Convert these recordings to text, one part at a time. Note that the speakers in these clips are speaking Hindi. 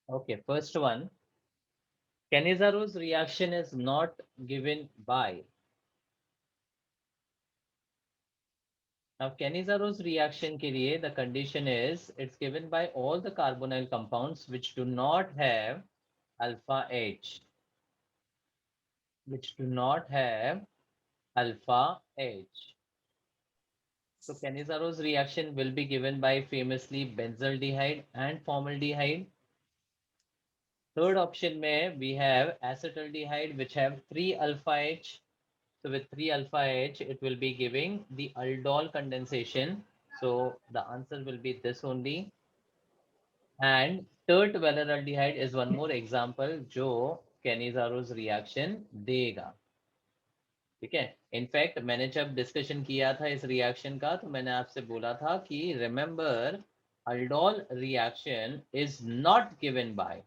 Okay, first one, Canizaro's reaction is not given by. Now, Canizaro's reaction के लिए the condition is it's given by all the carbonyl compounds which do not have alpha H, which do not have alpha H. So Canizaro's reaction will be given by famously benzaldehyde and formaldehyde. Third option में we have acetaldehyde which have 3 alpha H. So with 3 alpha H, it will be giving the aldol condensation. So the answer will be this only. And tert valeraldehyde is one more example जो Canizaro's reaction देगा. ठीक है. इनफैक्ट मैंने जब डिस्कशन किया था इस रिएक्शन का तो मैंने आपसे बोला था कि remember aldol reaction is not given by.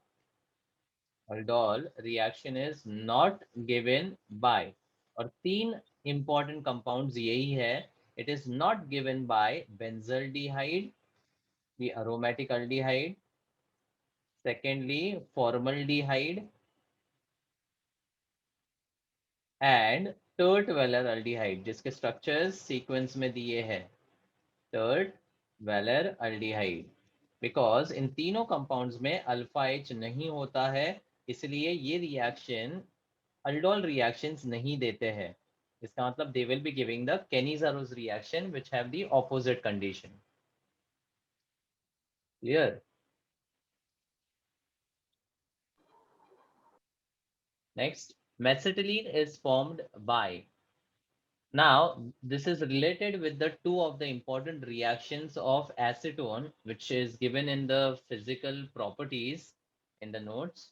Aldol reaction is not given by. और तीन important compounds यही है. It is not given by benzaldehyde, the aromatic aldehyde. Secondly, formaldehyde and tert valeraldehyde जिसके structures sequence में दिए हैं. Tert valeraldehyde. Because इन तीनों compounds में alpha H नहीं होता है इसलिए ये reaction aldol reactions नहीं देते हैं. इसका मतलब they will be giving the Canizaro's reaction which have the opposite condition. Clear? Next, mesitylene is formed by. Now, this is related with the two of the important reactions of acetone, which is given in the physical properties in the notes.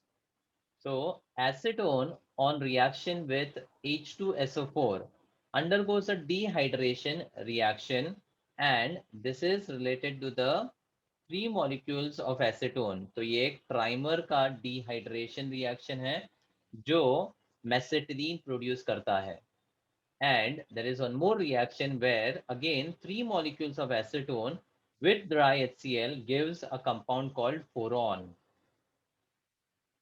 So, acetone on reaction with H2SO4 undergoes a dehydration reaction, and this is related to the three molecules of acetone. तो ये एक ट्राइमर का dehydration reaction है जो mesitylene produce करता है. And there is one more reaction where again 3 molecules of acetone with dry HCl gives a compound called furon.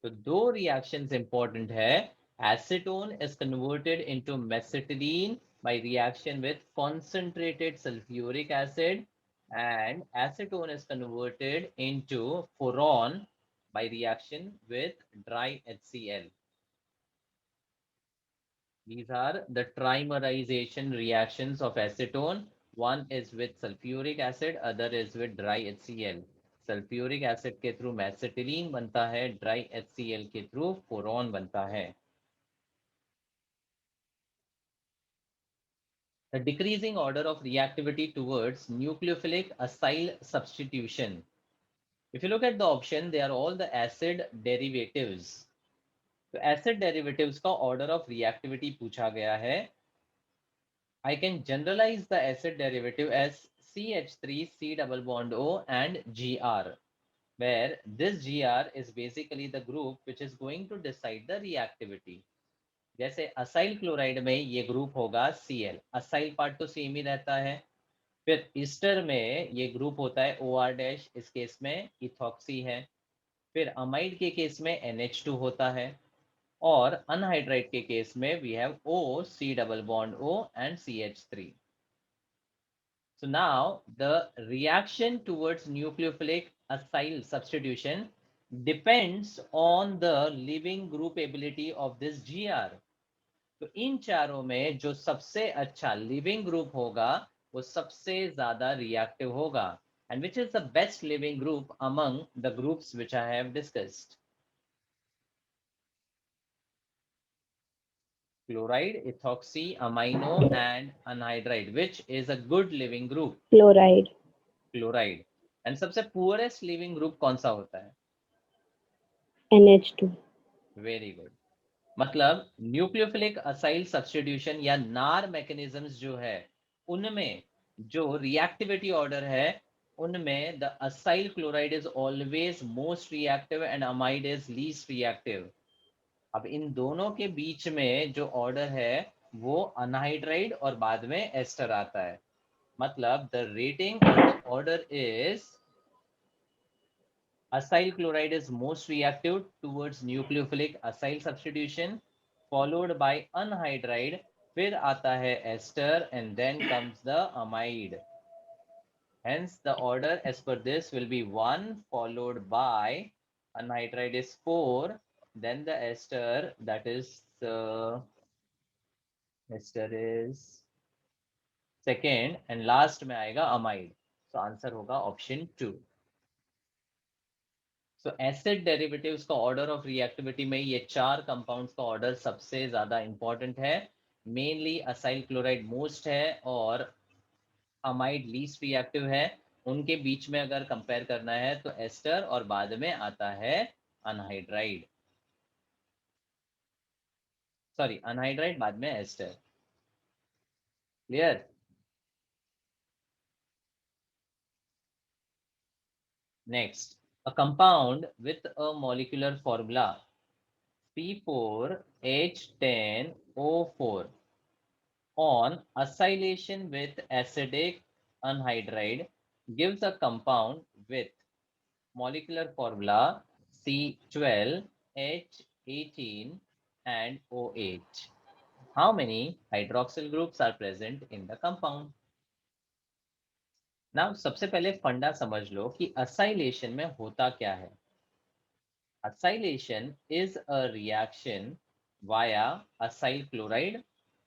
So दो reactions important है. Acetone is converted into mesitylene by reaction with concentrated sulfuric acid, and acetone is converted into furon by reaction with dry HCl. These are the trimerization reactions of acetone. One is with sulfuric acid, other is with dry HCl. Sulphuric acid के थ्रू मैसेटिलीन बनता है, ड्राई HCl के थ्रू फोरॉन बनता है. The decreasing order of reactivity towards nucleophilic acyl substitution. If you look at the option, they are all the acid derivatives. तो acid derivatives का order of reactivity पूछा गया है. I can generalize the acid derivative as CH3 C double bond O and Gr, where this Gr is basically the group which is going to decide the reactivity. जैसे असाइल क्लोराइड में ये ग्रुप होगा Cl, असाइल पार्ट तो सेम ही रहता है. फिर ईस्टर में ये ग्रुप होता है OR डैश, इस केस में इथॉक्सी है. फिर अमाइड के केस में NH2 होता है, और अनहाइड्राइड के केस में we have O C double bond O and CH3. So now the reaction towards nucleophilic acyl substitution depends on the leaving group ability of this Gr. तो इन चारों में जो सबसे अच्छा लिविंग ग्रुप होगा वो सबसे ज्यादा रिएक्टिव होगा. And which is the best living group among the groups which I have discussed? Chloride, ethoxy, amino and anhydride. Which is a good living group? Chloride. Chloride. And सबसे poorest living group कौन सा होता है? NH2. Very good. मतलब न्यूक्लियोफिलिक असाइल सब्स्टिट्यूशन या नार मैकेनिज्म्स जो है उनमें जो रिएक्टिविटी ऑर्डर है उनमें the acyl chloride is always most reactive and amide is least reactive. अब इन दोनों के बीच में जो ऑर्डर है वो अनहाइड्राइड और बाद में एस्टर आता है. मतलब the rating of the order is Acyl chloride is most reactive towards nucleophilic acyl substitution, followed by anhydride, फिर आता है ester, and then comes the amide. Hence, the order as per this will be 1, followed by anhydride is 4, then the ester, that is ester is second, and last में आएगा amide. So answer होगा option 2. So acid derivatives का order of reactivity में ये 4 compounds का order सबसे ज़्यादा important है. Mainly acyl chloride most है और amide least reactive है. उनके बीच में अगर कंपेयर करना है तो एस्टर और बाद में आता है अनहाइड्राइड. सॉरी, अनहाइड्राइड बाद में ester. Clear? Next, a compound with a molecular formula C4H10O4 on acylation with acidic anhydride gives a compound with molecular formula C12H18 and OH. How many hydroxyl groups are present in the compound? Now, सबसे पहले फंडा समझ लो कि असाइलेशन में होता क्या है. Acylation is a reaction via acyl chloride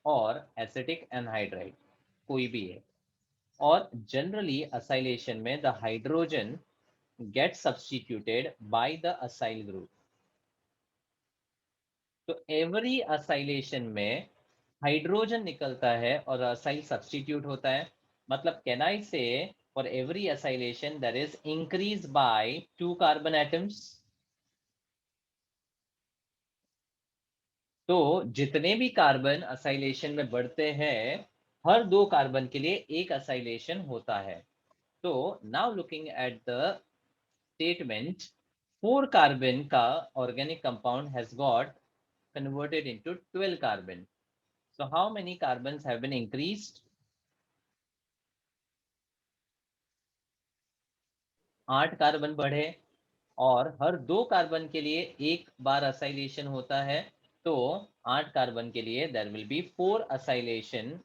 और acetic anhydride, कोई भी है. और generally acylation में the hydrogen gets substituted by the acyl group. तो every acylation में हाइड्रोजन निकलता है और असाइल सब्स्टिट्यूट होता है. मतलब कैन आई से for every acylation that is increase by 2 carbon atoms. तो जितने भी कार्बन असाइलेशन में बढ़ते हैं, हर 2 कार्बन के लिए एक असाइलेशन होता है. तो now looking at the statement, 4 carbon का organic compound has got converted into 12 carbon. So how many carbons have been increased? 8 carbon बढ़े और हर 2 कार्बन के लिए एक बार असाइलेशन होता है. तो 8 कार्बन के लिए there will be 4 acylation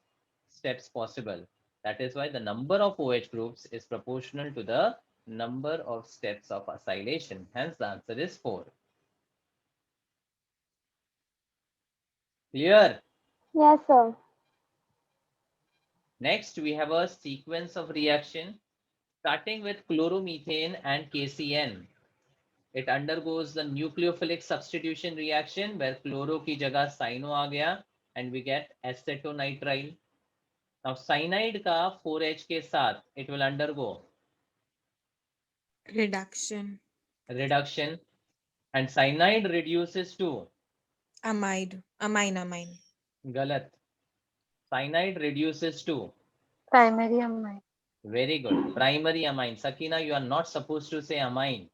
steps possible. That is why the number of OH groups is proportional to the number of steps of acylation. Hence the answer is 4. Clear? Yes, sir. Next we have a sequence of reaction starting with chloromethane and KCN. It undergoes the nucleophilic substitution reaction where chloro की जगह cyano आ गया and we get acetonitrile. Now cyanide का 4H के साथ it will undergo reduction, reduction and cyanide reduces to amine. गलत. Cyanide reduces to Primary amine. very good primary amine. Sakina, you are not supposed to say amine.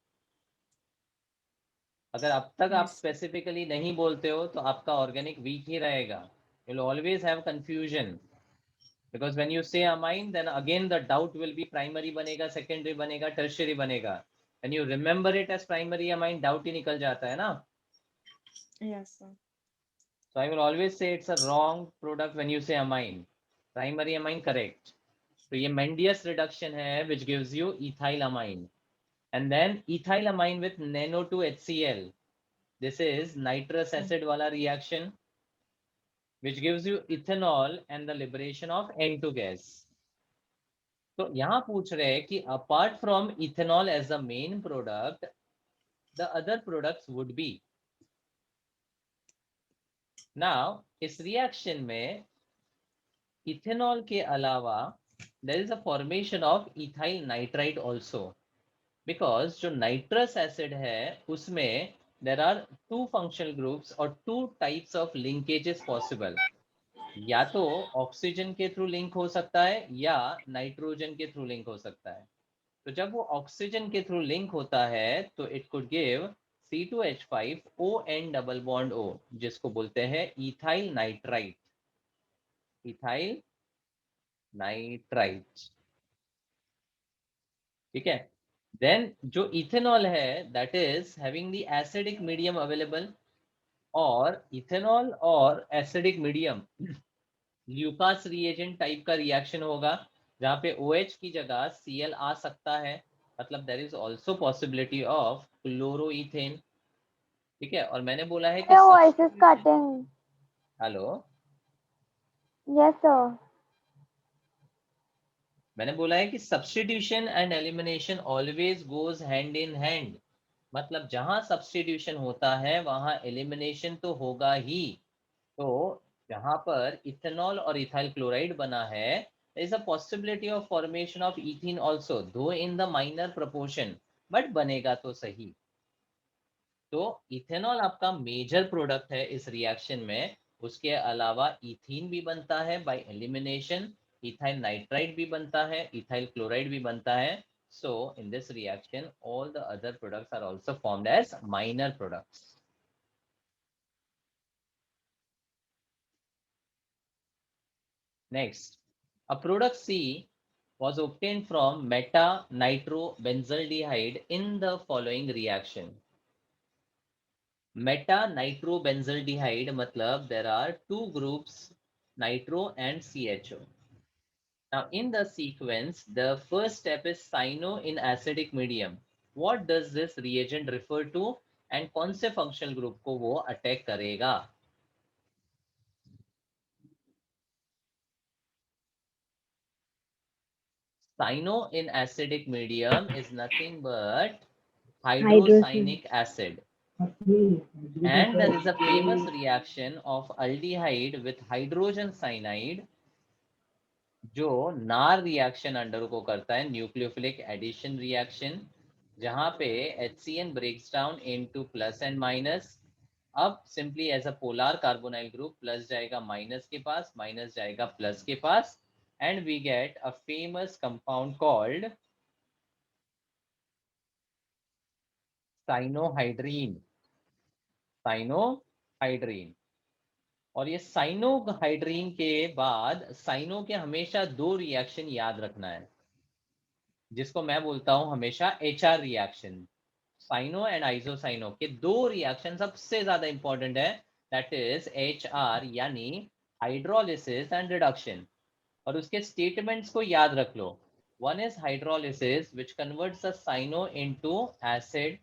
अगर अब तक आप Yes. स्पेसिफिकली नहीं बोलते हो तो आपका ऑर्गेनिक वीक ही रहेगा. You will always have confusion because when you say amine then again the doubt will be primary बनेगा, secondary बनेगा, tertiary बनेगा. when you remember it as primary amine doubt ही निकल जाता है ना. Yes, sir. So I will always say it's a wrong product when you say amine. Primary amine correct. तो ये Mendius reduction है which gives you ethylamine and then ethylamine with NaO2HCl. This is nitrous acid वाला reaction which gives you ethanol and the liberation of N2 gas. तो यहाँ पूछ रहे हैं कि apart from ethanol as the main product, the other products would be. Now इस reaction में ethanol के अलावा there is a formation of ethyl nitrite also because जो nitrous acid है उसमें there are 2 functional groups or 2 types of linkages possible. या तो ऑक्सीजन के थ्रू लिंक हो सकता है या नाइट्रोजन के थ्रू लिंक हो सकता है. तो जब वो ऑक्सीजन के थ्रू लिंक होता है तो it could give C2H5ON double bond O जिसको बोलते हैं इथाइल नाइट्राइट. Ethyl nitrite. ठीक है. Then जो इथेनॉल है that is having the acidic medium available, और इथेनॉल और acidic medium Lucas reagent type का रिएक्शन होगा जहां पे OH की जगह Cl आ सकता है, मतलब there is also possibility of chloroethane. ठीक है, और मैंने बोला है कि Your voice is substitution। cutting. Hello, Yes, sir. मैंने बोला है कि substitution and elimination always goes hand in hand, मतलब जहां सब्स्टिट्यूशन होता है वहां एलिमिनेशन तो होगा ही। तो जहां पर इथेनॉल और इथाइल क्लोराइड बना है, there is a possibility of formation of ethene also, though in the minor proportion, but बनेगा तो सही। तो इथेनॉल आपका मेजर प्रोडक्ट है इस रिएक्शन में, उसके अलावा इथीन भी बनता है बाय एलिमिनेशन, इथाइल नाइट्राइड भी बनता है, इथाइल क्लोराइड भी बनता है। So in this reaction all the other products are also formed as minor products. Next, a product C was obtained from meta-nitrobenzaldehyde in the following reaction. Meta-nitrobenzaldehyde मतलब there are two groups, nitro and CHO. Now in the sequence, the first step is cyano in acidic medium. What does this reagent refer to and कौन से functional group को वो attack करेगा? Cyano in acidic medium is nothing but hydrocyanic acid. And there is a famous reaction of aldehyde with hydrogen cyanide जो नार रिएक्शन अंडर को करता है, न्यूक्लियोफिलिक एडिशन रिएक्शन, जहां पे HCN breaks down into plus and minus. अब simply as a polar carbonyl group, plus जाएगा माइनस के पास, माइनस जाएगा प्लस के पास, and we get a famous compound called cyanohydrin. Cyanohydrin. और ये साइनोहाइड्रीन के बाद साइनो के हमेशा दो रिएक्शन याद रखना है, जिसको मैं बोलता हूं हमेशा HR reaction. Cyano and isocyano के दो रिएक्शन सबसे ज्यादा इंपॉर्टेंट है, दैट इज HR यानी हाइड्रोलिसिस एंड रिडक्शन। और उसके स्टेटमेंट्स को याद रख लो। One is hydrolysis which converts the cyano into acid,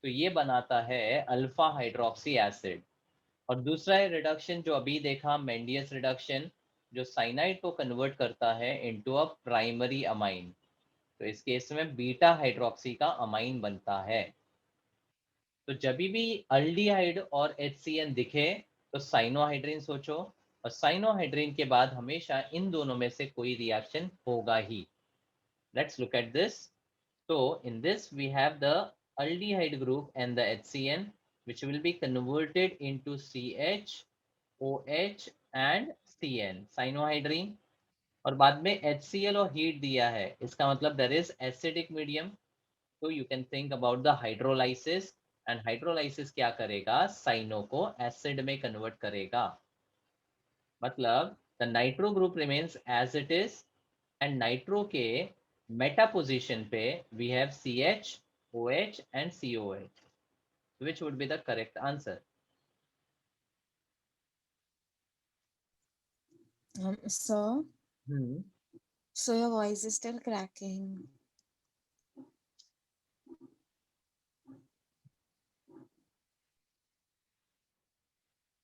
तो ये बनाता है अल्फा हाइड्रोक्सी एसिड। और दूसरा है रिडक्शन, जो अभी देखा मेंडियस रिडक्शन, जो साइनाइड को कन्वर्ट करता है इनटू अ प्राइमरी अमाइन, तो इस केस में बीटा हाइड्रोक्सी का अमाइन बनता है। तो जब भी अल्डिहाइड और HCN दिखे तो साइनोहाइड्रीन सोचो, और साइनोहाइड्रीन के बाद हमेशा इन दोनों में से कोई रिएक्शन होगा ही। Let's look at this. So in this we have the aldehyde group and the HCN which will be converted into CH, OH and CN, cyanohydrin. और बाद में HCl और हीट दिया है, इसका मतलब there is acidic medium, तो you can think about the hydrolysis, and hydrolysis क्या करेगा, साइनो को एसिड में कन्वर्ट करेगा। मतलब the nitro group remains as it is, and nitro के मेटा पोजीशन पे we have CH, OH and COH, which would be the correct answer? Sir, Hmm. so your voice is still cracking.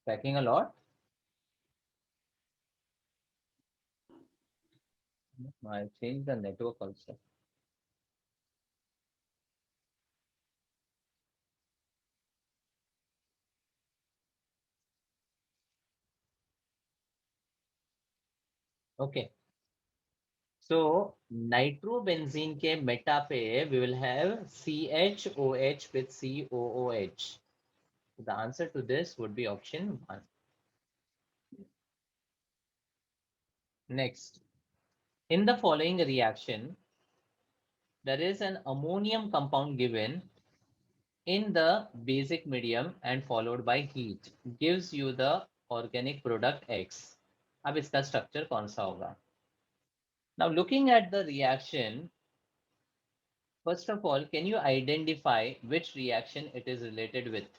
Cracking a lot? I changed the network also. Okay. So nitrobenzene के मेटा पे we will have CHOH with COOH. The answer to this would be option 1. Next, in the following reaction, there is an ammonium compound given in the basic medium and followed by heat, gives you the organic product X. अब इसका structure कौन सा होगा? Now looking at the reaction, First of all, can you identify which reaction it is related with?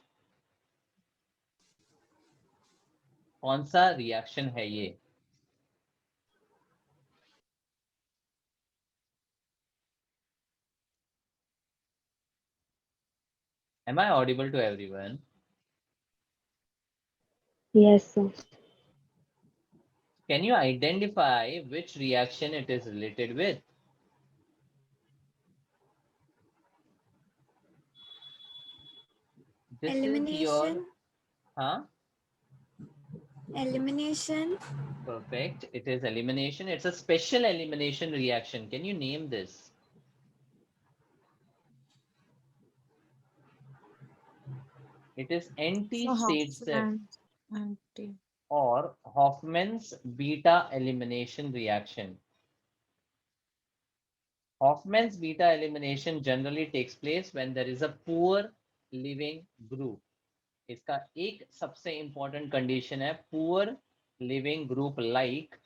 कौन सा रिएक्शन है ये? Am I audible to everyone? Yes, sir. Can you identify which reaction it is related with? This is your Elimination. huh? Elimination. Perfect. It is elimination. It's a special elimination reaction. Can you name this? It is anti-Zaitsev Anti. or Hoffman's beta elimination reaction. Hoffman's beta elimination generally takes place when there is a poor living group. इसका एक सबसे important condition है poor living group like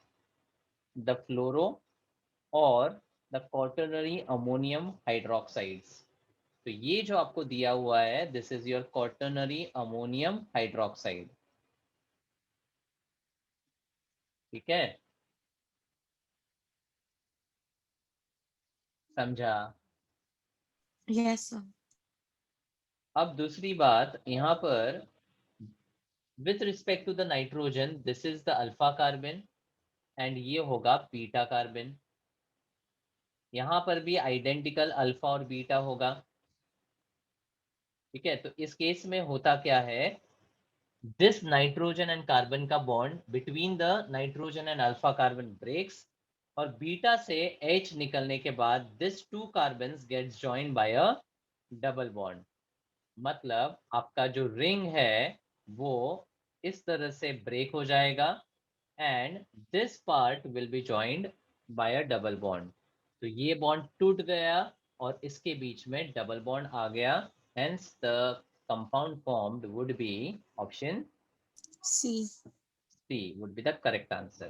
the fluoro or the quaternary ammonium hydroxides. तो ये जो आपको दिया हुआ है, this is your quaternary ammonium hydroxide. ठीक है, समझा? Yes, sir. अब दूसरी बात यहाँ पर with respect to the nitrogen, this is the alpha carbon and ये होगा बीटा कार्बन. यहाँ पर भी आइडेंटिकल अल्फा और बीटा होगा. ठीक है, तो इस केस में होता क्या है, दिस नाइट्रोजन एंड कार्बन का bond between the nitrogen and alpha carbon breaks और बीटा से H निकलने के बाद this two carbons gets joined by a double bond. मतलब आपका जो रिंग है वो इस तरह से ब्रेक हो जाएगा and this part will be joined by a double bond. तो ये बॉन्ड टूट गया और इसके बीच में डबल बॉन्ड आ गया. Hence the compound formed would be option C. C would be the correct answer.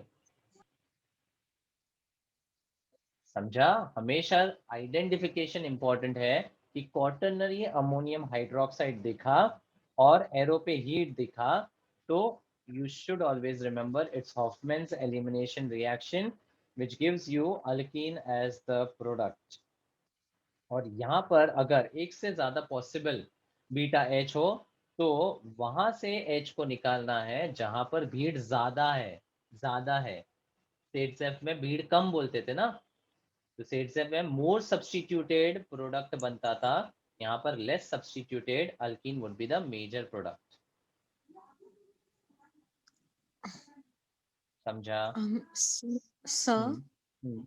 समझा? हमेशा आइडेंटिफिकेशन इंपॉर्टेंट है कि क्वाटर्नरी अमोनियम हाइड्रोक्साइड दिखा और एरो पे हीट दिखा तो you should always remember it's Hoffman's elimination reaction which gives you alkene as the product. और यहाँ पर अगर एक से ज्यादा पॉसिबल बीटा एच हो तो वहां से एच को निकालना है जहां पर भीड़ ज्यादा है. ज्यादा है, सेट्सेफ में भीड़ कम बोलते थे ना, तो सेट्सेफ में मोर सब्स्टिट्यूटेड प्रोडक्ट बनता था, यहाँ पर less substituted alkene would be the major product. समझा? Sir. हम्म.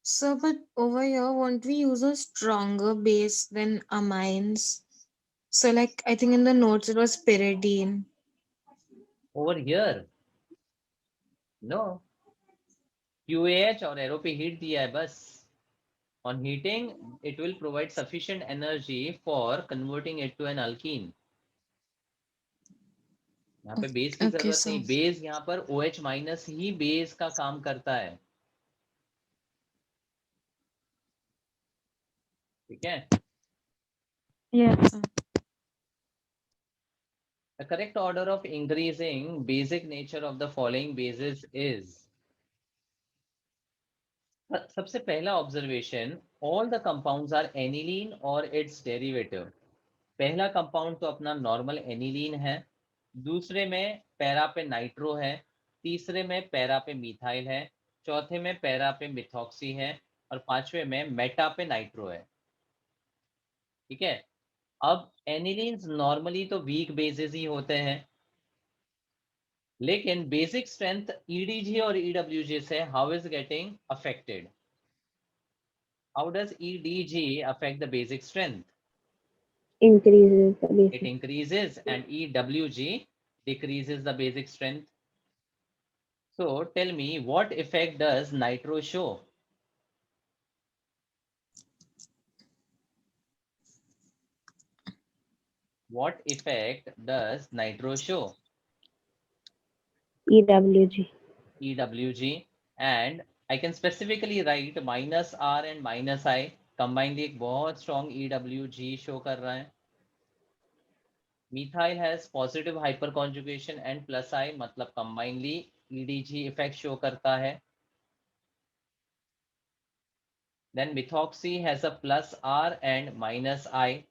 Sir, but over here, won't we use a stronger base than amines? So, like, I think in the notes it was pyridine. Over here no, QAH और एरो पे हीट दिया है बस. On heating, it will provide sufficient energy for converting it to an alkene. यहाँ पे बेस की Okay, जरूरत sir. नहीं. बेस यहाँ पर OH माइनस ही बेस का काम करता है. ठीक है. Yes, sir. The correct order of increasing basic nature of the following bases is. सबसे पहला observation, all the compounds are aniline or its derivative. पहला कंपाउंड तो अपना नॉर्मल एनिलीन है, दूसरे में पैरा पे नाइट्रो है, तीसरे में पैरा पे मिथाइल है, चौथे में पैरा पे मिथॉक्सी है और पांचवे में मेटा पे नाइट्रो है. ठीक है. अब एनिलीन्स नॉर्मली तो वीक बेसिस ही होते हैं, लेकिन बेसिक स्ट्रेंथ EDG और EWG से how is getting affected? How does EDG affect the basic strength? Increases the It basic. increases and EWG decreases the basic strength. So tell me, what effect does nitro show? What effect does nitro show? EWG. EWG. And I can specifically write minus R and minus I. Combinedly एक बहुत स्ट्रॉन्ग EWG शो कर रहा है. Methyl has positive hyper conjugation and plus I, मतलब कंबाइनली EDG इफेक्ट शो करता है. Then methoxy has a plus R and minus I.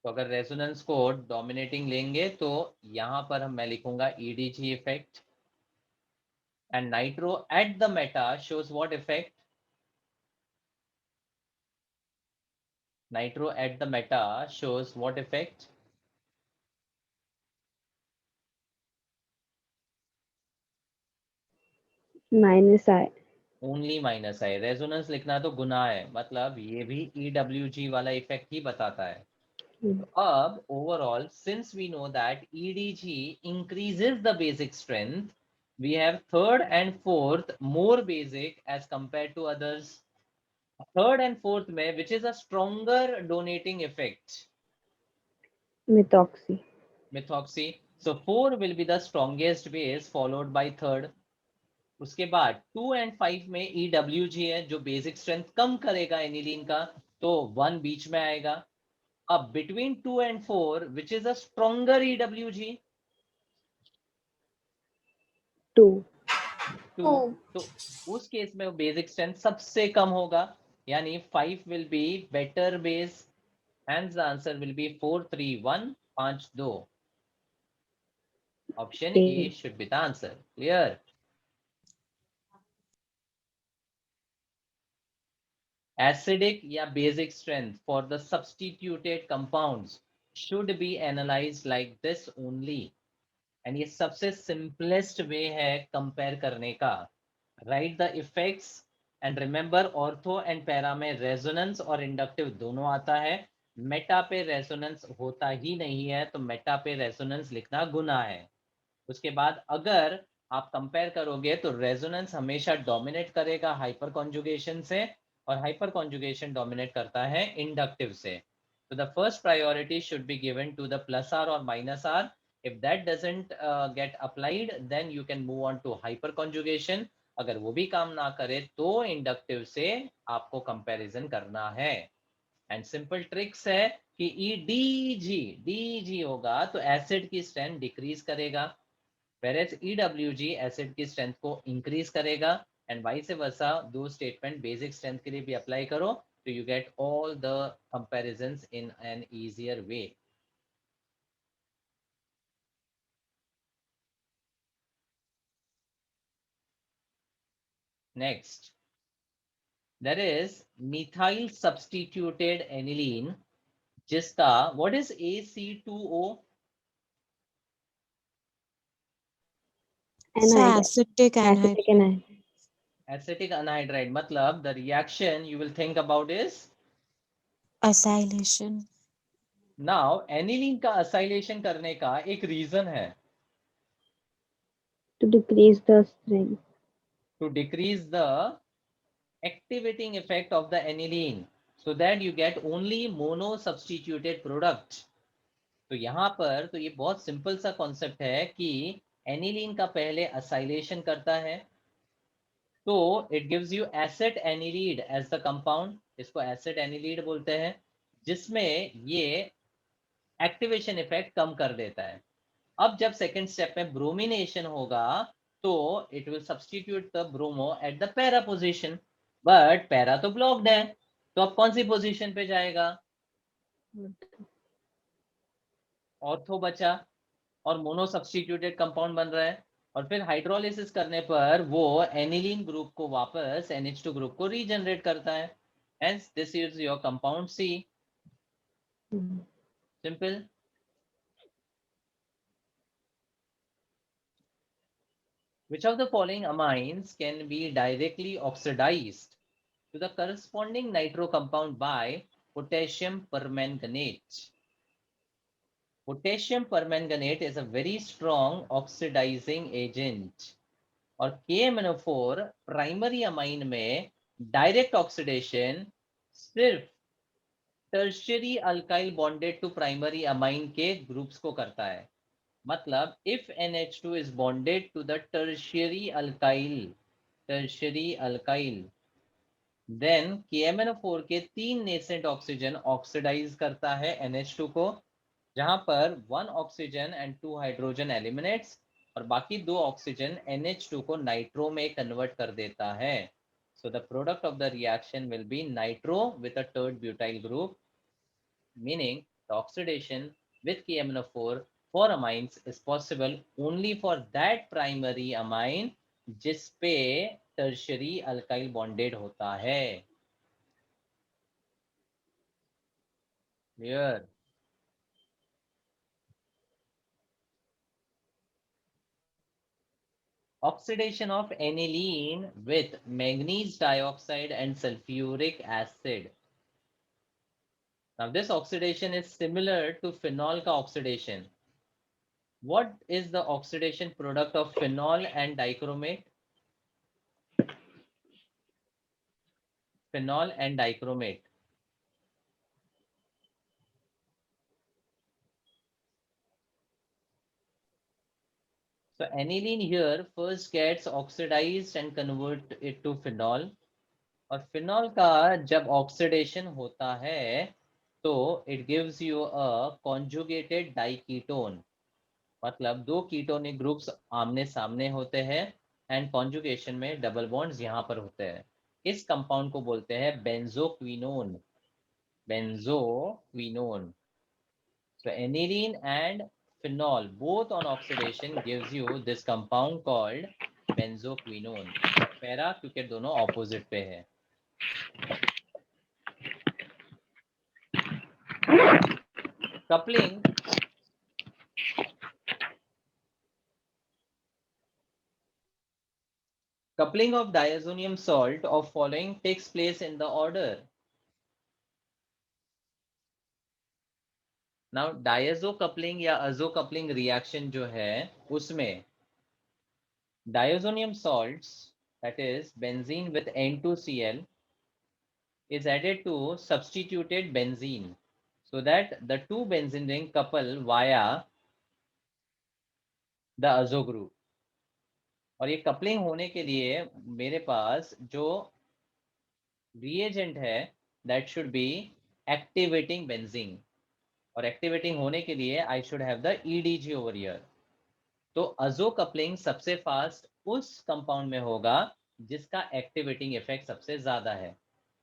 तो अगर रेजोनेंस को डोमिनेटिंग लेंगे तो यहां पर मैं लिखूंगा EDG effect. And nitro at the Meta shows what effect? Nitro at the meta shows what effect? -I. Only minus I. Resonance लिखना तो गुना है, मतलब ये भी EWG वाला इफेक्ट ही बताता है. अब overall, since we know that EDG increases the basic strength, we have third and fourth more basic as compared to others. Third and fourth में, which is a stronger donating effect? Methoxy. Methoxy. So 4 will be the strongest base followed by third. उसके बाद 2 and 5 में EWG है जो बेसिक स्ट्रेंथ कम करेगा एनिलीन का, तो 1 बीच में आएगा. अब between 2 and 4 which is a stronger EWG? 2. 2. तो उस केस में बेसिक स्ट्रेंथ सबसे कम होगा, यानी 5 will be better base. Hence the answer will be 4 3 1 5 2. Option A A. should be the answer. Clear? Acidic या basic strength for the substituted compounds should be analyzed like this only. And ये सबसे simplest way है compare करने का. Write the effects and remember ortho and para में resonance और inductive दोनों आता है. मेटा पे resonance होता ही नहीं है, तो मेटा पे resonance लिखना गुना है. उसके बाद अगर आप कंपेयर करोगे तो रेजोनेंस हमेशा डोमिनेट करेगा हाइपर कॉन्जुगेशन से, और हाइपर कॉन्जुगेशन डोमिनेट करता है इंडक्टिव से. तो the first priority should be given to the plus R or minus R. If that doesn't get applied then you can move on to hyper conjugation. अगर वो भी काम ना करे तो इंडक्टिव से आपको कंपैरिजन करना है. एंड सिंपल ट्रिक्स है कि ईडीजी होगा तो एसिड की स्ट्रेंथ डिक्रीज करेगा, whereas EWG एसिड की स्ट्रेंथ को इंक्रीज करेगा. एंड वाइस वर्सा, दो स्टेटमेंट बेसिक स्ट्रेंथ के लिए भी अप्लाई करो तो you get all the comparisons in an easier way. Next, there is methyl substituted aniline जिसका what is AC2O? Anhydride. Acetic Acetic anhydride. anhydride. Acetic anhydride. मतलब the reaction you will think about is Acylation. now aniline का acylation करने का एक रीजन है, To decrease the strength. to decrease the activating effect of the aniline so that you get only mono substituted product. तो यहाँ पर तो ये बहुत सिंपल सा कॉन्सेप्ट है कि एनिलीन का पहले असाइलेशन करता है, तो it gives you acid anilide as the compound. इसको एसिड एनिलीड बोलते हैं, जिसमें ये एक्टिवेशन इफेक्ट कम कर देता है. अब जब सेकेंड स्टेप में ब्रोमिनेशन होगा तो it will substitute the bromo at the para position, but para तो ब्लॉक्ड है, तो अब कौन सी पोजीशन पे जाएगा? ऑर्थो बचा और मोनो सब्सटीट्यूटेड कंपाउंड बन रहा है, और फिर हाइड्रोलिसिस करने पर वो एनिलीन ग्रुप को वापस NH2 ग्रुप को रीजनरेट करता है. Hence this is your compound C. Simple. Which of the following amines can be directly oxidized to the corresponding nitro compound by potassium permanganate? Potassium permanganate is a very strong oxidizing agent. और KMNO4 प्राइमरी अमाइन में डायरेक्ट ऑक्सीडेशन सिर्फ tertiary alkyl bonded to primary amine के ग्रुप्स को करता है. मतलब if NH2 is bonded to the tertiary alkyl then KMnO4 के 3 नेसेंट ऑक्सीजन ऑक्सीडाइज करता है NH2 को, जहां पर 1 ऑक्सीजन एंड 2 हाइड्रोजन एलिमिनेट्स और बाकी 2 ऑक्सीजन NH2 को नाइट्रो में कन्वर्ट कर देता है. So the product of the reaction will be nitro with a third butyl group, meaning the oxidation with KMnO4 for amines is possible only for that primary amine जिस पे tertiary alkyl bonded होता है. Clear? Oxidation of aniline with manganese dioxide and sulfuric acid. Now this oxidation is similar to phenol ka oxidation. What is the oxidation product of phenol and dichromate? Phenol and dichromate. So aniline here first gets oxidized and convert it to phenol. और फिनॉल का जब ऑक्सीडेशन होता है तो it gives you a conjugated diketone. मतलब 2 कीटोनिक ग्रुप्स आमने सामने होते हैं एंड कॉन्जुगेशन में डबल बॉन्ड्स यहाँ पर होते हैं. इस कंपाउंड को बोलते हैं benzoquinone. Benzoquinone. So aniline and phenol both on oxidation gives you this compound called benzoquinone. Para क्योंकि दोनों ऑपोजिट पे है. Coupling. Coupling of diazonium salt of following takes place in the order. Now diazo coupling या azo coupling reaction जो है उसमें diazonium salts, that is benzene with N2Cl, is added to substituted benzene so that the two benzene ring couple via the azo group. और ये कपलिंग होने के लिए मेरे पास जो reagent है that should be activating benzene. और एक्टिवेटिंग होने के लिए I should have the EDG over here. तो अजो कपलिंग सबसे फास्ट उस कंपाउंड में होगा जिसका एक्टिवेटिंग इफेक्ट सबसे ज्यादा है.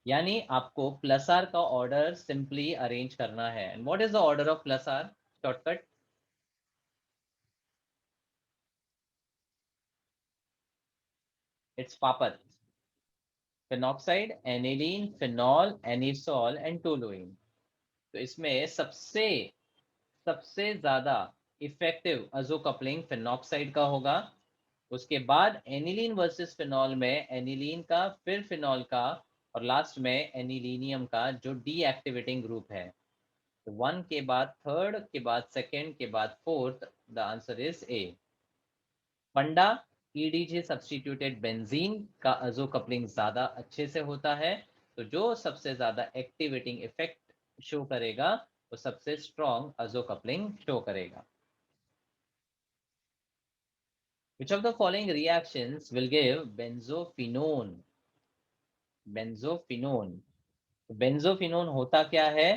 यानी आपको प्लस आर का ऑर्डर सिंपली अरेंज करना है. And what is the order of plus R? Shortcut. It's पापत. Phenoxide, aniline, phenol, anisole and toluene. तो इसमें सबसे ज्यादा इफेक्टिव अजो कपलिंग फिनॉक्साइड का होगा. उसके बाद एनिलीन वर्सेस फिनॉल में एनिलीन का, फिर फिनॉल का, और लास्ट में एनिलीनियम का जो डीएक्टिवेटिंग ग्रुप है. तो 1 के बाद थर्ड के बाद सेकंड के बाद fourth. The answer is a. Panda EDG substituted benzene का अजो कपलिंग ज्यादा अच्छे से होता है. तो जो सबसे ज्यादा एक्टिवेटिंग इफेक्ट शो करेगा वो सबसे स्ट्रॉन्ग अजो कपलिंग शो करेगा. Which of the following reactions will give benzophenone? Benzophenone. Benzophenone होता क्या है?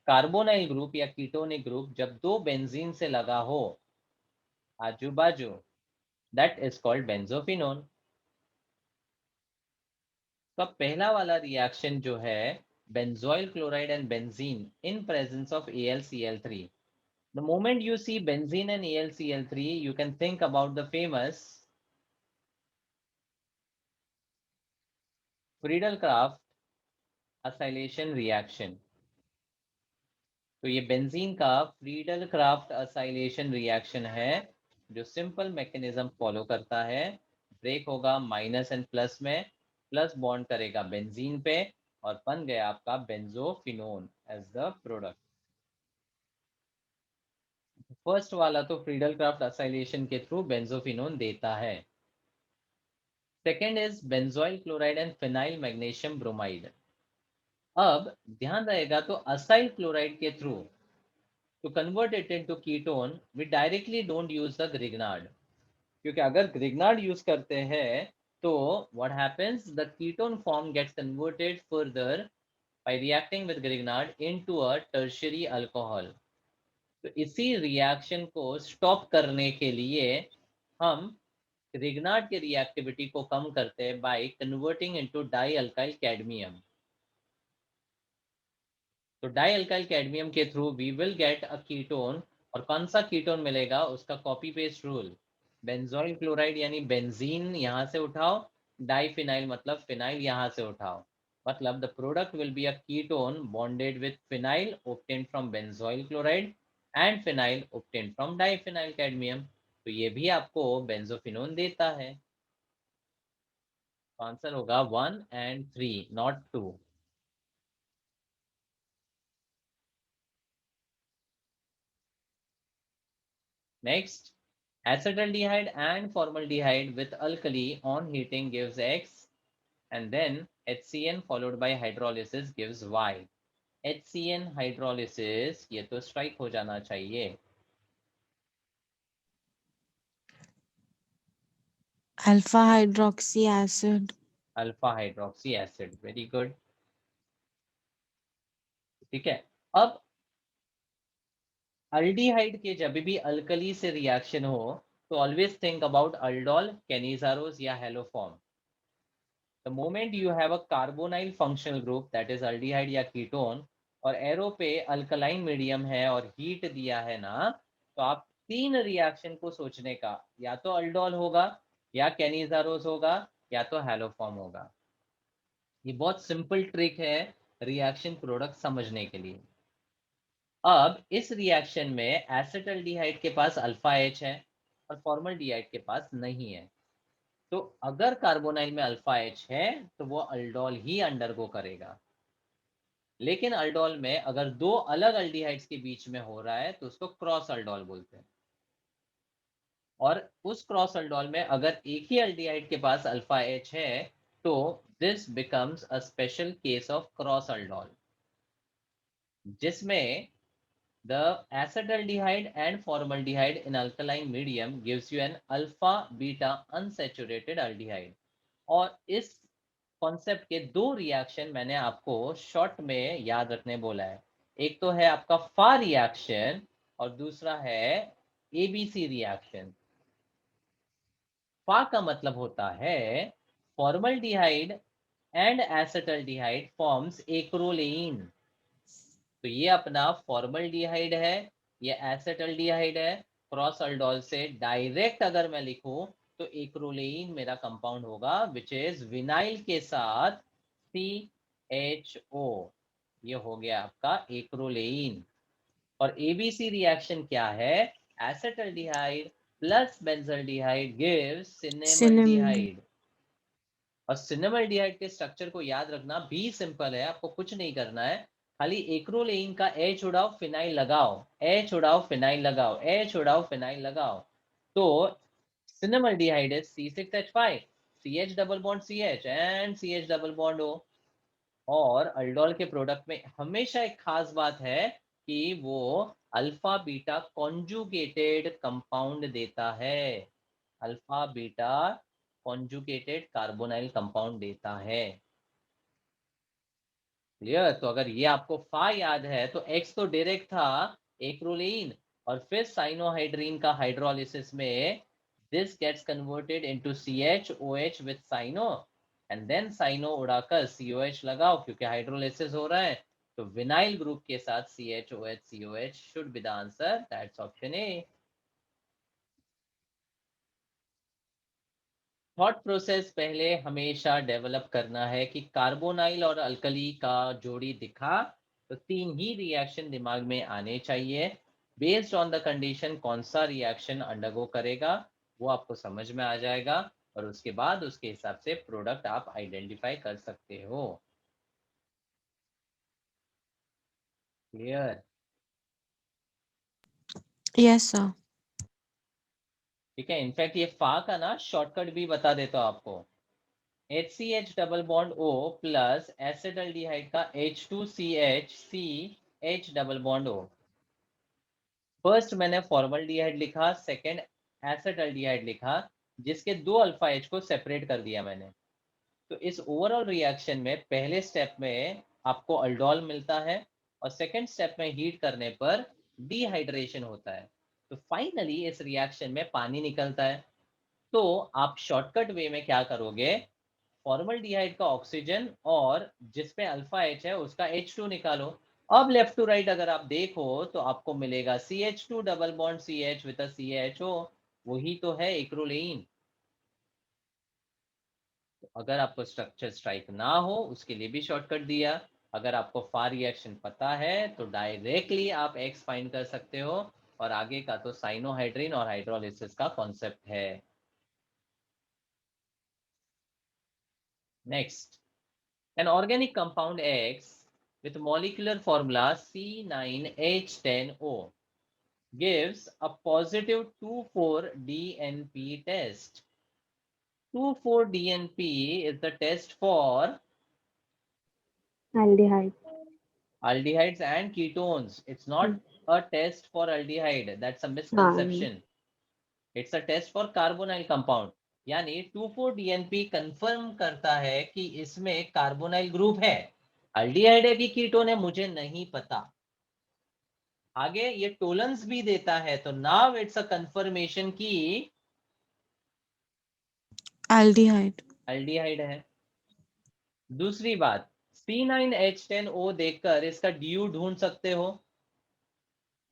कार्बोनाइल ग्रुप या कीटोनिक ग्रुप जब दो बेंजीन से लगा हो आजू बाजू, दैट इज कॉल्ड बेंजोफिनोन. तो अब पहला वाला रिएक्शन जो है benzoyl chloride and benzene in presence of AlCl3. The moment you see benzene and AlCl3, you can think about the famous Friedel-Crafts acylation reaction. तो ये बेंजीन का फ्रीडल क्राफ्ट असाइलेशन रिएक्शन है जो सिंपल मैकेनिज्म फॉलो करता है. ब्रेक होगा माइनस एंड प्लस में, प्लस बॉन्ड करेगा बेंजीन पे और बन गया आपका benzophenone as the product. First वाला तो फ्रीडल क्राफ्ट असाइलेशन के थ्रू बेंजोफिनोन देता है. Second is benzoyl chloride and phenyl magnesium bromide. अब ध्यान रहेगा तो असाइल क्लोराइड के through to convert it into ketone we directly don't use the Grignard. क्योंकि अगर ग्रिग्नार्ड यूज करते हैं So what happens? The ketone form gets converted further by reacting with Grignard into a tertiary alcohol. तो इसी रिएक्शन को स्टॉप करने के लिए हम ग्रिग्नार्ड की रिएक्टिविटी को कम करते हैं by converting into di alkyl cadmium. तो डाई अल्काइल कैडमियम के through we will get a ketone. और कौन सा कीटोन मिलेगा? उसका copy paste rule. Benzoyl chloride यानी बेंजीन यहां से उठाओ, डाइफिनाइल मतलब फिनाइल यहां से उठाओ. मतलब the product will be a ketone bonded with phenyl obtained from benzoyl chloride and phenyl obtained from diphenyl cadmium. तो ये भी आपको बेंजोफिनोन देता है. आंसर होगा 1 and 3, not 2. Next, acetaldehyde and formaldehyde with alkali on heating gives X, and then HCN followed by hydrolysis gives Y. HCN hydrolysis ये तो स्ट्राइक हो जाना चाहिए. Alpha hydroxy acid. Alpha hydroxy acid. Very good. ठीक है. अब अल्डिहाइड के जब भी अल्कली से रिएक्शन हो तो ऑलवेज थिंक अबाउट अल्डोल, कैनिजारोस या haloform. The moment you have a carbonyl functional group that is aldehyde या कीटोन और एरो पे अल्कलाइन मीडियम है और हीट दिया है ना, तो आप तीन रिएक्शन को सोचने का, या तो अल्डोल होगा या कैनिजारोस होगा या तो हेलोफॉर्म होगा. ये बहुत सिंपल ट्रिक है रिएक्शन प्रोडक्ट समझने के लिए. अब इस रिएक्शन में एसिटल्डिहाइड के पास अल्फा एच है और फॉर्मल्डिहाइड के पास नहीं है. तो अगर कार्बोनाइल में अल्फा एच है तो वो अल्डोल ही अंडरगो करेगा. लेकिन अल्डोल में अगर दो अलग अल्डिहाइड्स के बीच में हो रहा है तो उसको क्रॉस अल्डोल बोलते हैं. और उस क्रॉस अल्डोल में अगर एक ही अल्डिहाइड के पास अल्फा एच है तो this becomes a special case of cross aldol, जिसमें the acetaldehyde and formaldehyde in alkaline medium gives you an alpha beta unsaturated aldehyde. और इस कॉन्सेप्ट के दो रिएक्शन मैंने आपको शॉर्ट में याद रखने बोला है. एक तो है आपका फा रिएक्शन और दूसरा है एबीसी रिएक्शन. फा का मतलब होता है फॉर्मल्डिहाइड एंड एसिटल्डिहाइड फॉर्म्स एक्रोलेइन. तो ये अपना फॉर्मल्डिहाइड है, ये एसिटल्डिहाइड है. क्रॉस अल्डोल से डायरेक्ट अगर मैं लिखूं तो एक्रोलेइन मेरा कंपाउंड होगा विच इज विनाइल के साथ CHO. ये हो गया आपका एक्रोलेइन. और एबीसी रिएक्शन क्या है? Acetaldehyde plus benzaldehyde gives Cinnamon. सिनेमल्डिहाइड. और सिनेमल्डिहाइड के स्ट्रक्चर को याद रखना भी सिंपल है, आपको कुछ नहीं करना है. खाली एक्रोलेइन का एच उड़ाओ फिनाइल लगाओ, एच उड़ाओ फिनाइल लगाओ, एच उड़ाओ फिनाइल लगाओ. तो cinnamaldehyde is C6H5, CH double bond CH and CH double bond O. और अल्डोल के प्रोडक्ट में हमेशा एक खास बात है कि वो अल्फा बीटा कॉन्जुगेटेड कंपाउंड देता है. Alpha beta conjugated carbonyl compound देता है. क्लियर? तो अगर ये आपको फा याद है तो एक्स तो डायरेक्ट था एक्रोलीन, और फिर साइनोहाइड्रीन का हाइड्रोलिसिस में this gets converted into CHOH with cyano, and then cyano उड़ाकर COH लगाओ क्योंकि हाइड्रोलिसिस हो रहा है. तो विनाइल ग्रुप के साथ CHOH COH should be the answer. That's option A. Thought process पहले हमेशा डेवलप करना है कि कार्बोनाइल और अल्कली का जोड़ी दिखा तो तीन ही रिएक्शन दिमाग में आने चाहिए. बेस्ड ऑन द कंडीशन कौन सा रिएक्शन अंडरगो करेगा वो आपको समझ में आ जाएगा, और उसके बाद उसके हिसाब से प्रोडक्ट आप आइडेंटिफाई कर सकते हो. क्लियर? Yes, sir. ठीक है. इनफैक्ट ये फा का ना शॉर्टकट भी बता देता हूं आपको. HCH double bond O plus acetaldehyde का H2CH CH double bond O. First मैंने फॉर्मल्डिहाइड लिखा, सेकंड एसिटल्डिहाइड लिखा. जिसके 2 अल्फा एच को सेपरेट कर दिया मैंने। तो इस ओवरऑल रिएक्शन में पहले स्टेप में आपको अल्डोल मिलता है और सेकेंड स्टेप में हीट करने पर डिहाइड्रेशन होता है। तो फाइनली इस रिएक्शन में पानी निकलता है। तो आप शॉर्टकट वे में क्या करोगे, फॉर्मल्डिहाइड का ऑक्सीजन और जिसपे अल्फा एच है उसका H2 निकालो। अब लेफ्ट टू राइट अगर आप देखो तो आपको मिलेगा CH2 double bond CH with CHO, वही तो है एक्रोलेइन। तो अगर आपको स्ट्रक्चर स्ट्राइक ना हो उसके लिए भी शॉर्टकट दिया। अगर आपको फार रिएक्शन पता है तो डायरेक्टली आप एक्स फाइंड कर सकते हो, और आगे का तो साइनोहाइड्रिन और हाइड्रोलिसिस का कॉन्सेप्ट है। Next, an organic compound X with molecular formula C9H10O gives a positive 2,4-DNP test. 2,4-DNP is the test for Aldehyde. aldehydes and ketones. It's not a test for aldehyde. That's a हाँ misconception. It's a test for carbonyl compound. यानी 2,4-DNP कंफर्म करता है कि इसमें कार्बोनाइल ग्रुप है। अल्डिहाइड है कि कीटोन है मुझे नहीं पता। आगे ये टोलेंस भी देता है, तो नाउ इट्स अ कंफर्मेशन की Aldehyde. अल्डिहाइड है। दूसरी बात, C9H10O देखकर इसका DU ढूंढ सकते हो।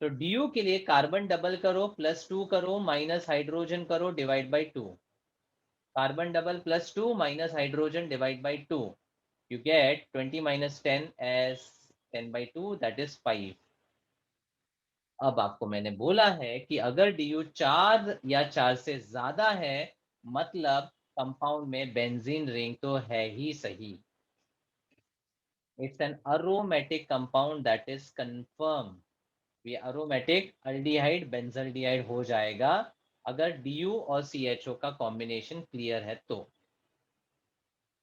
तो DU के लिए कार्बन डबल करो, +2 करो, माइनस हाइड्रोजन करो, divide by 2। Carbon double +2 minus hydrogen divide by 2, you get 20 minus 10 as 10 by 2, that is 5। अब आपको मैंने बोला है कि अगर DU 4 या 4 से ज्यादा है मतलब कंपाउंड में बेंजीन रिंग तो है ही सही। It's an aromatic compound that is confirm. ये अरोमेटिक अल्डिहाइड बेंजल्डिहाइड हो जाएगा अगर DU और CHO का कॉम्बिनेशन क्लियर है तो।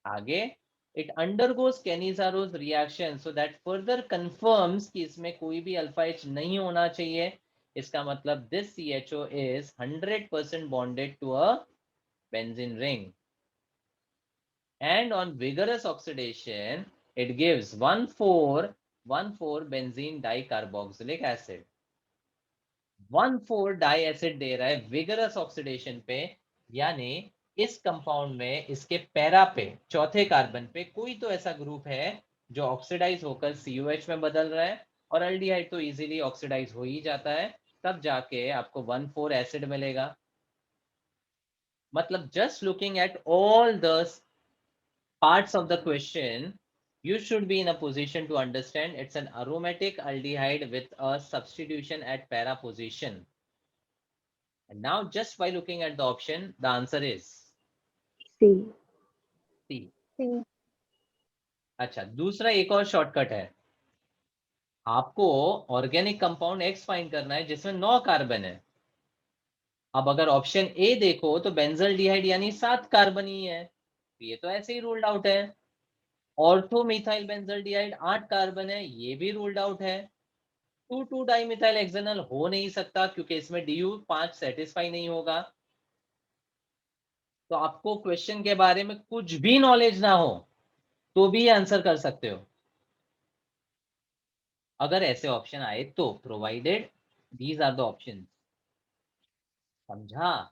आगे, it undergoes Cannizaro's reaction so that further confirms कि इसमें कोई भी अल्फा H नहीं होना चाहिए। इसका मतलब this CHO is 100% bonded to a benzene ring, and on vigorous oxidation it gives 1,4 benzene dicarboxylic acid। 1,4 di acid दे रहा है विगरस ऑक्सीडेशन पे, यानी इस कंपाउंड में इसके पैरा पे चौथे कार्बन पे कोई तो ऐसा ग्रुप है जो ऑक्सीडाइज होकर COH में बदल रहा है, और अल्डिहाइड तो इजीली ऑक्सीडाइज हो ही जाता है, तब जाके आपको 1,4 एसिड मिलेगा। मतलब just looking at all the parts of the question, you should be in a position to understand it's an aromatic aldehyde with a substitution at para position. And now just by looking at the option, the answer is C. C। C. अच्छा, दूसरा एक और शॉर्टकट है। आपको ऑर्गेनिक कंपाउंड X फाइंड करना है जिसमें 9 कार्बन है। अब अगर ऑप्शन ए देखो तो बेंजल्डिहाइड यानी 7 कार्बन ही है, तो ये तो ऐसे ही रूल्ड आउट है। ऑर्थो मिथाइल बेंजल्डिहाइड 8 कार्बन है, ये भी रूल्ड आउट है। 2,2 डाइमिथाइल हेक्सेनल हो नहीं सकता क्योंकि इसमें DU 5 सेटिस्फाई नहीं होगा। तो आपको क्वेश्चन के बारे में कुछ भी नॉलेज ना हो तो भी आंसर कर सकते हो अगर ऐसे ऑप्शन आए तो, provided these are the option. समझा?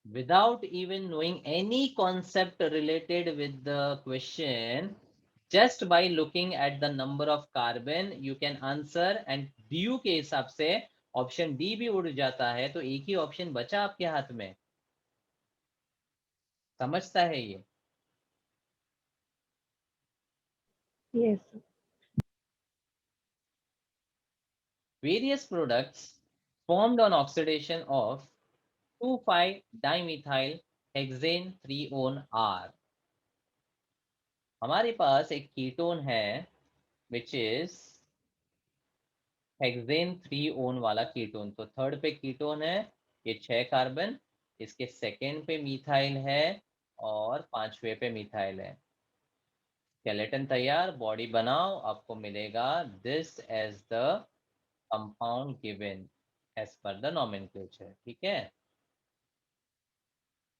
without even knowing any concept related with the question, just by looking at the number of carbon you can answer, and DU के हिसाब से ऑप्शन डी भी उड़ जाता है, तो एक ही ऑप्शन बचा आपके हाथ में। समझता है ये? Yes. Various products formed on oxidation of 2,5-dimethyl hexane 3-one R। हमारे पास एक कीटोन है which is हेक्सेन 3-one वाला कीटोन। तो थर्ड पे कीटोन है, ये 6 कार्बन, इसके सेकेंड पे मिथाइल है और पांचवे पे मिथाइल है। स्केलेटन तैयार, बॉडी बनाओ, आपको मिलेगा this as the compound given as per the nomenclature. ठीक है,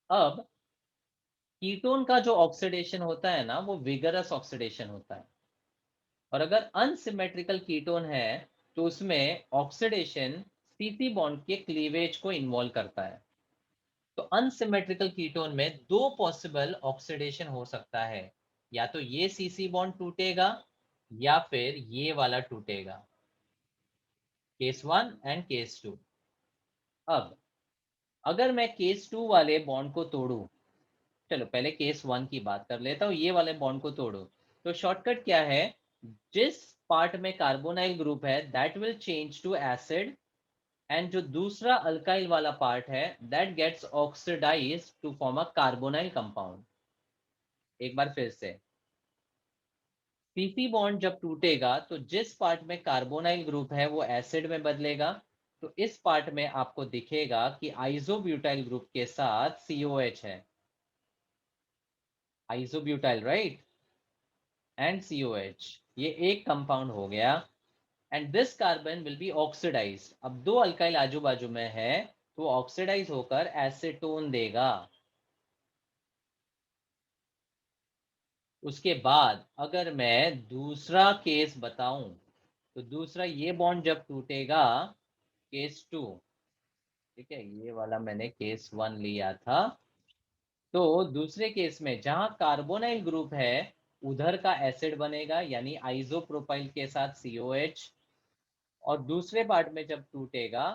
अब कीटोन का जो ऑक्सीडेशन होता है ना, वो विगरस ऑक्सीडेशन होता है, और अगर अनसिमेट्रिकल कीटोन है तो उसमें ऑक्सीडेशन सीसी बॉन्ड के क्लीवेज को इन्वॉल्व करता है। तो अनसिमेट्रिकल कीटोन में दो पॉसिबल ऑक्सीडेशन हो सकता है, या तो ये सीसी बॉन्ड टूटेगा या फिर ये वाला टूटेगा, केस 1 एंड केस 2। अब अगर मैं केस 2 वाले बॉन्ड को तोड़ू, चलो पहले केस 1 की बात कर लेता हूँ, ये वाले बॉन्ड को तोड़ो, तो शॉर्टकट क्या है, जिस पार्ट में कार्बोनाइल ग्रुप है that will change to acid, and जो दूसरा अल्काइल वाला पार्ट है that gets oxidized to form a carbonyl compound. एक बार फिर से, सीसी बॉन्ड जब टूटेगा तो जिस पार्ट में कार्बोनाइल ग्रुप है वो एसिड में बदलेगा, तो इस पार्ट में आपको दिखेगा कि आइसोब्यूटाइल ग्रुप के साथ COH है, आइसोब्यूटाइल राइट, एंड COH, ये एक कंपाउंड हो गया, and this carbon will be oxidized. अब दो अल्काइल आजू बाजू में है तो ऑक्सीडाइज होकर एसीटोन देगा। उसके बाद अगर मैं दूसरा केस बताऊं, तो दूसरा ये बॉन्ड जब टूटेगा, केस 2, ठीक है, ये वाला मैंने केस 1 लिया था, तो दूसरे केस में जहां कार्बोनाइल ग्रुप है उधर का एसिड बनेगा, यानी आइसोप्रोपाइल के साथ COH, और दूसरे पार्ट में जब टूटेगा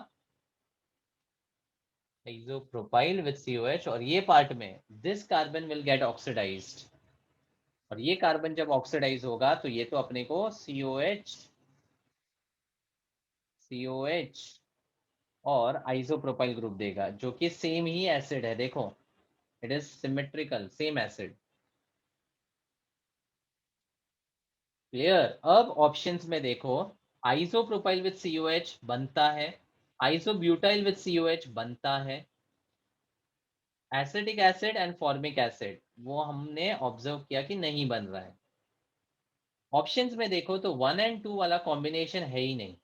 आइसोप्रोपाइल विद COH, और ये पार्ट में this carbon will get oxidized, और ये कार्बन जब ऑक्सीडाइज होगा तो ये तो अपने को COH और आइसोप्रोपाइल ग्रुप देगा, जो कि सेम ही एसिड है, देखो it is symmetrical, same acid. Clear? अब ऑप्शंस में देखो, आइसोप्रोपाइल विद COH बनता है, आइसोब्यूटाइल विद COH बनता है, acetic acid and formic acid वो हमने ऑब्जर्व किया कि नहीं बन रहा है। ऑप्शंस में देखो तो 1 एंड 2 वाला कॉम्बिनेशन है ही नहीं,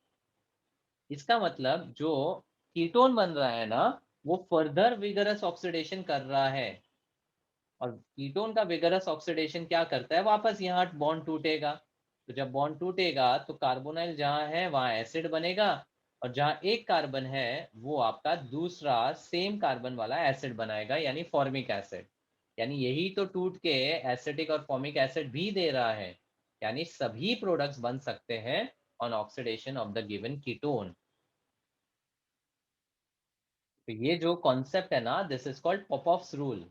इसका मतलब जो कीटोन बन रहा है ना वो फर्दर विगरस ऑक्सीडेशन कर रहा है, और कीटोन का विगरस ऑक्सीडेशन क्या करता है, वापस यहाँ बॉन्ड टूटेगा, तो जब बॉन्ड टूटेगा तो कार्बोनाइल जहाँ है वहाँ एसिड बनेगा, और जहाँ एक कार्बन है वो आपका दूसरा सेम कार्बन वाला एसिड बनाएगा, यानी फॉर्मिक एसिड। यानी यही तो टूट के एसिटिक और फॉर्मिक एसिड भी दे रहा है, यानी सभी प्रोडक्ट्स बन सकते हैं on oxidation of the given ketone. तो ये जो कॉन्सेप्ट है ना, this is called Popoff's rule.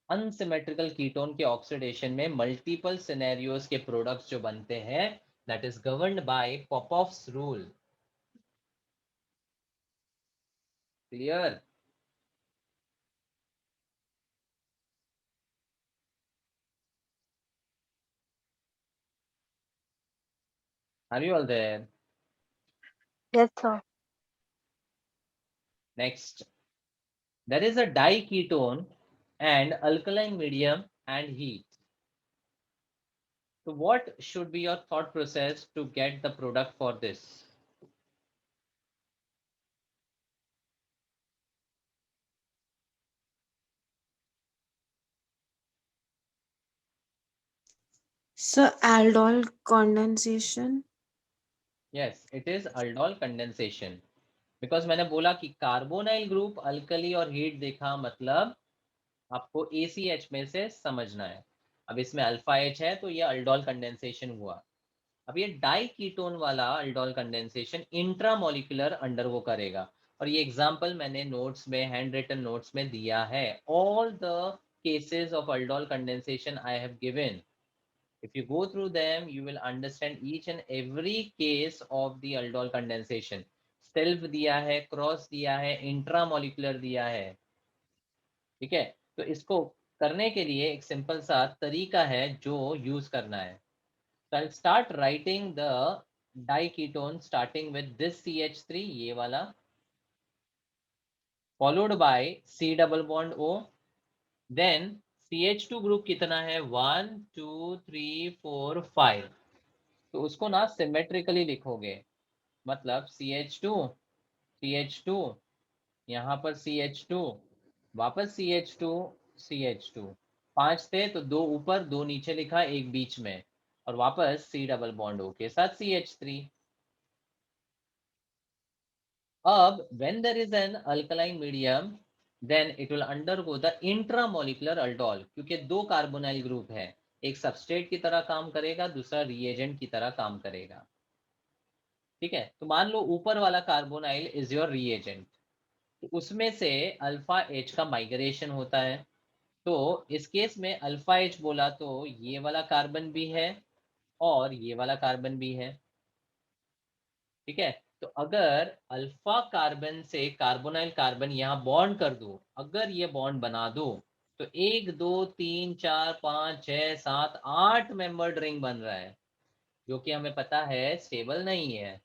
Unsymmetrical ketone के ऑक्सीडेशन में मल्टीपल सिनेरियोज के प्रोडक्ट्स जो बनते हैं that is governed by Popoff's rule. Clear? Are you all there? Yes, sir. Next, there is a diketone and alkaline medium and heat. So what should be your thought process to get the product for this? So aldol condensation. Yes, it is aldol condensation. Because मैंने बोला कि कार्बोनाइल ग्रुप अल्कली और हीट देखा, मतलब आपको ACH में से समझना है। अब इसमें अल्फा H है तो ये अल्डोल कंडेंसेशन हुआ। अब ये डाई कीटोन वाला अल्डोल कंडेंसेशन इंट्रामोलिकुलर अंडरगो करेगा, और ये एग्जांपल मैंने नोट्स में, हैंड रिटन नोट्स में दिया है। All the cases of aldol condensation I have given, if you go through them you will understand each and every case of the aldol condensation। Self दिया है, क्रॉस दिया है, इंट्रामोलिकुलर दिया है, ठीक है। तो इसको करने के लिए एक सिंपल सा तरीका है जो यूज करना है। So I'll start writing the diketone starting with this CH3, ये वाला, followed by C double bond O, then CH2 group कितना है, 1 2 3 4 5, तो उसको ना सिमेट्रिकली लिखोगे, मतलब CH2 CH2, यहाँ पर CH2, वापस CH2 5 थे तो 2 ऊपर 2 नीचे लिखा, एक बीच में, और वापस C डबल बॉन्ड O के साथ CH3। अब when there is an alkaline medium then it will undergo the intramolecular aldol, क्योंकि 2 कार्बोनाइल ग्रुप है, एक सबस्ट्रेट की तरह काम करेगा, दूसरा रिएजेंट की तरह काम करेगा। ठीक है, तो मान लो ऊपर वाला कार्बोनाइल इज योर रिएजेंट, तो उसमें से अल्फा एच का माइग्रेशन होता है। तो इस केस में अल्फा एच बोला तो ये वाला कार्बन भी है और ये वाला कार्बन भी है। ठीक है, तो अगर अल्फा कार्बन से कार्बोनाइल कार्बन यहाँ बॉन्ड कर दो, अगर ये बॉन्ड बना दो, तो 1 2 3 4 5 6 7 8 मेंबर्ड रिंग बन रहा है, जो कि हमें पता है स्टेबल नहीं है।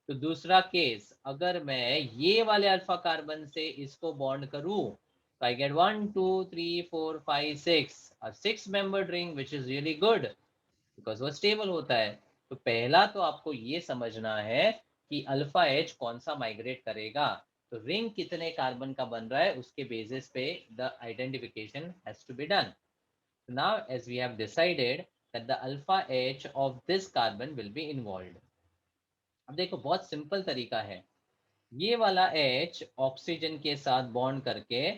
तो दूसरा केस, अगर मैं ये वाले अल्फा कार्बन से इसको बॉन्ड करूं, तो आई गेट 1 2 3 4 5 6, और 6 membered ring which is really good because वो स्टेबल होता है। तो पहला तो आपको ये समझना है कि अल्फा एच कौन सा माइग्रेट करेगा, तो रिंग कितने कार्बन का बन रहा है उसके बेसिस पे the identification has to be done. Now as we have decided that the alpha H of this carbon will be involved. अब देखो बहुत सिंपल तरीका है, ये वाला H ऑक्सीजन के साथ बॉन्ड करके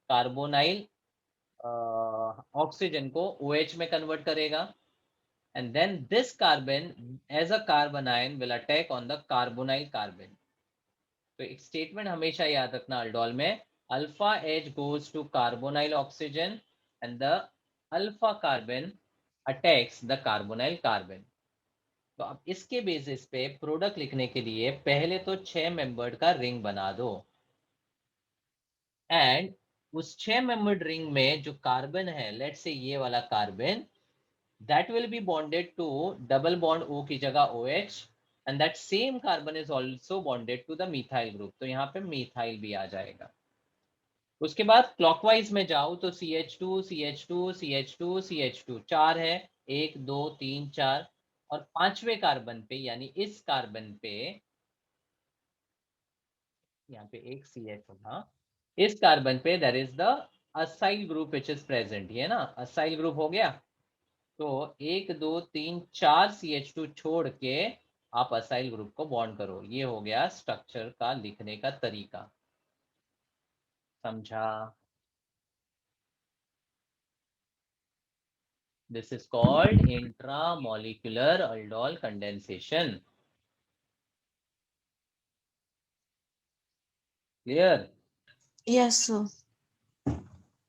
कार्बोनाइल ऑक्सीजन को OH में कन्वर्ट करेगा, and then this carbon as a carbon ion will attack on the carbonyl carbon। तो एक स्टेटमेंट हमेशा याद रखना अल्डोल में, alpha H goes to carbonyl oxygen and the alpha carbon attacks the carbonyl carbon. तो अब इसके बेसिस पे प्रोडक्ट लिखने के लिए पहले तो 6 मेंबर्ड का रिंग बना दो, एंड उस 6 मेंबर्ड रिंग में जो कार्बन है, लेट्स से ये वाला carbon, that will be bonded to double bond O की जगह OH, and that same carbon is also bonded to the methyl group। तो यहाँ पे methyl भी आ जाएगा। उसके बाद क्लॉकवाइज में जाओ तो CH2 CH2 CH2 CH2 चार है, 1 2 3 4, और पांचवें कार्बन पे यानी इस कार्बन पे, यहाँ पे एक CH होगा, इस कार्बन पे there is the acyl group which is present, ये ना असाइल ग्रुप हो गया। तो 1 2 3 4 CH2 छोड़ के आप असाइल ग्रुप को बॉन्ड करो, ये हो गया स्ट्रक्चर का लिखने का तरीका। समझा? This is called intramolecular aldol condensation. Clear? Yes, sir.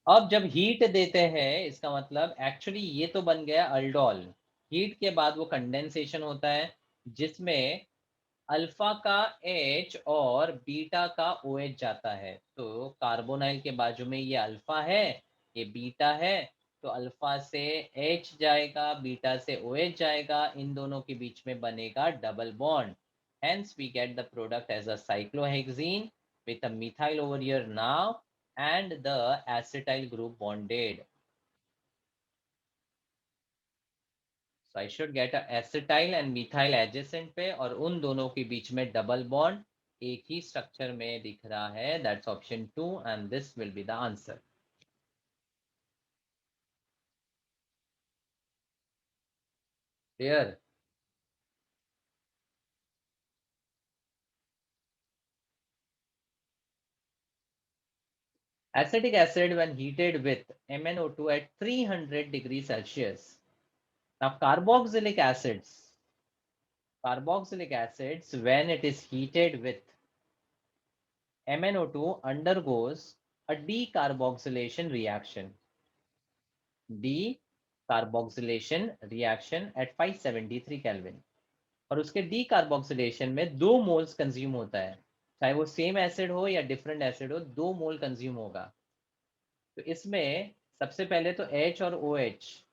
अब जब हीट देते हैं, इसका मतलब एक्चुअली ये तो बन गया अल्डोल, हीट के बाद वो कंडेंसेशन होता है जिसमें अल्फा का H और बीटा का OH जाता है। तो कार्बोनाइल के बाजू में ये अल्फा है, ये बीटा है, तो अल्फा से H जाएगा, बीटा से OH जाएगा, इन दोनों के बीच में बनेगा double bond. Hence we get the product as a cyclohexene with a methyl over here now and the acetyl group bonded। So I should get a acetyl and methyl adjacent पे, और उन दोनों के बीच में डबल बॉन्ड एक ही स्ट्रक्चर में दिख रहा है, that's option 2 and this will be the answer. Clear? Acetic acid when heated with MnO2 at 300 degrees Celsius। Now carboxylic acids when it is heated with MnO2 undergoes a decarboxylation reaction, decarboxylation reaction at 573 Kelvin। और उसके डीकार्बोक्सिलेशन में 2 मोल्स कंज्यूम होता है, चाहे वो सेम एसिड हो या डिफरेंट एसिड हो, 2 मोल कंज्यूम होगा। तो इसमें सबसे पहले तो H और OH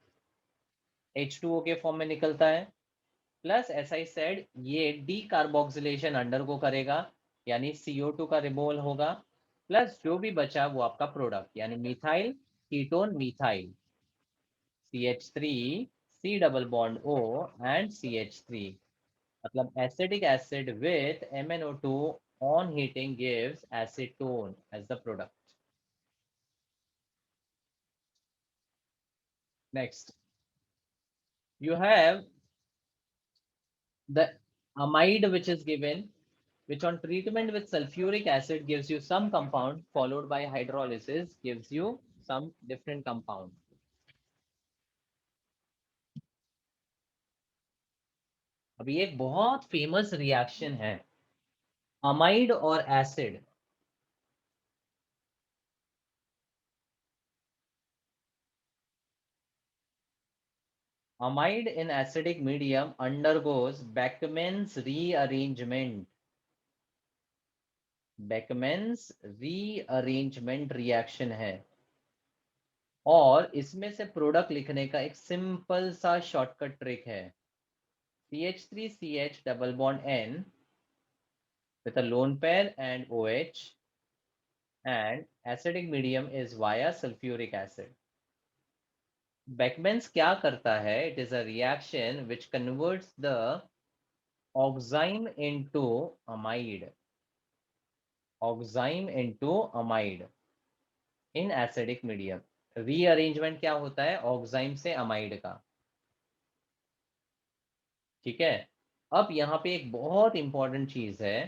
H2O के फॉर्म में निकलता है, प्लस एस आई सेड ये डीकार्बोक्सिलेशन अंडरगो करेगा, यानी CO2 का रिमूवल होगा, प्लस जो भी बचा वो आपका प्रोडक्ट यानी methyl ketone methyl CH3 C double bond O and CH3। मतलब acetic acid with MnO2 on heating gives acetone as the product। Next, you have the amide which is given, which on treatment with sulfuric acid gives you some compound, followed by hydrolysis gives you some different compound. अभी एक बहुत फेमस रिएक्शन है अमाइड और acid. Amide in acidic medium undergoes Beckmann's rearrangement. Beckmann's rearrangement reaction है और इसमें से प्रोडक्ट लिखने का एक सिंपल सा शॉर्टकट ट्रिक है. CH3CH double bond N with a lone pair and OH, and acidic medium is via sulfuric acid. Beckmann's क्या करता है? It is a reaction which converts the oxime into amide. Oxime into amide in acidic medium. Rearrangement क्या होता है? ऑक्साइम से अमाइड का. ठीक है. अब यहाँ पे एक बहुत इंपॉर्टेंट चीज है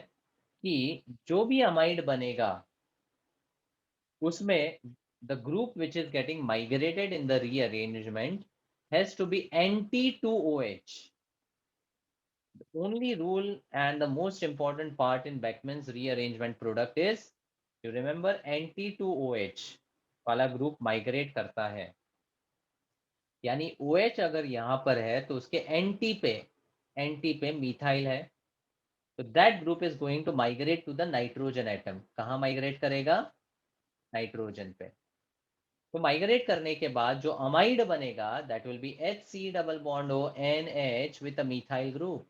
कि जो भी अमाइड बनेगा उसमें the group which is getting migrated in the rearrangement has to be anti-2OH. The only rule and the most important part in Beckmann's rearrangement product is, you remember, anti-2OH वाला ग्रुप माइग्रेट करता है. यानी OH अगर यहाँ पर है तो उसके एंटी पे मिथाइल है, तो that group is going to migrate to the nitrogen atom. कहाँ माइग्रेट करेगा? नाइट्रोजन पे. तो माइग्रेट करने के बाद जो अमाइड बनेगा that will be HC double bond O NH with a methyl group.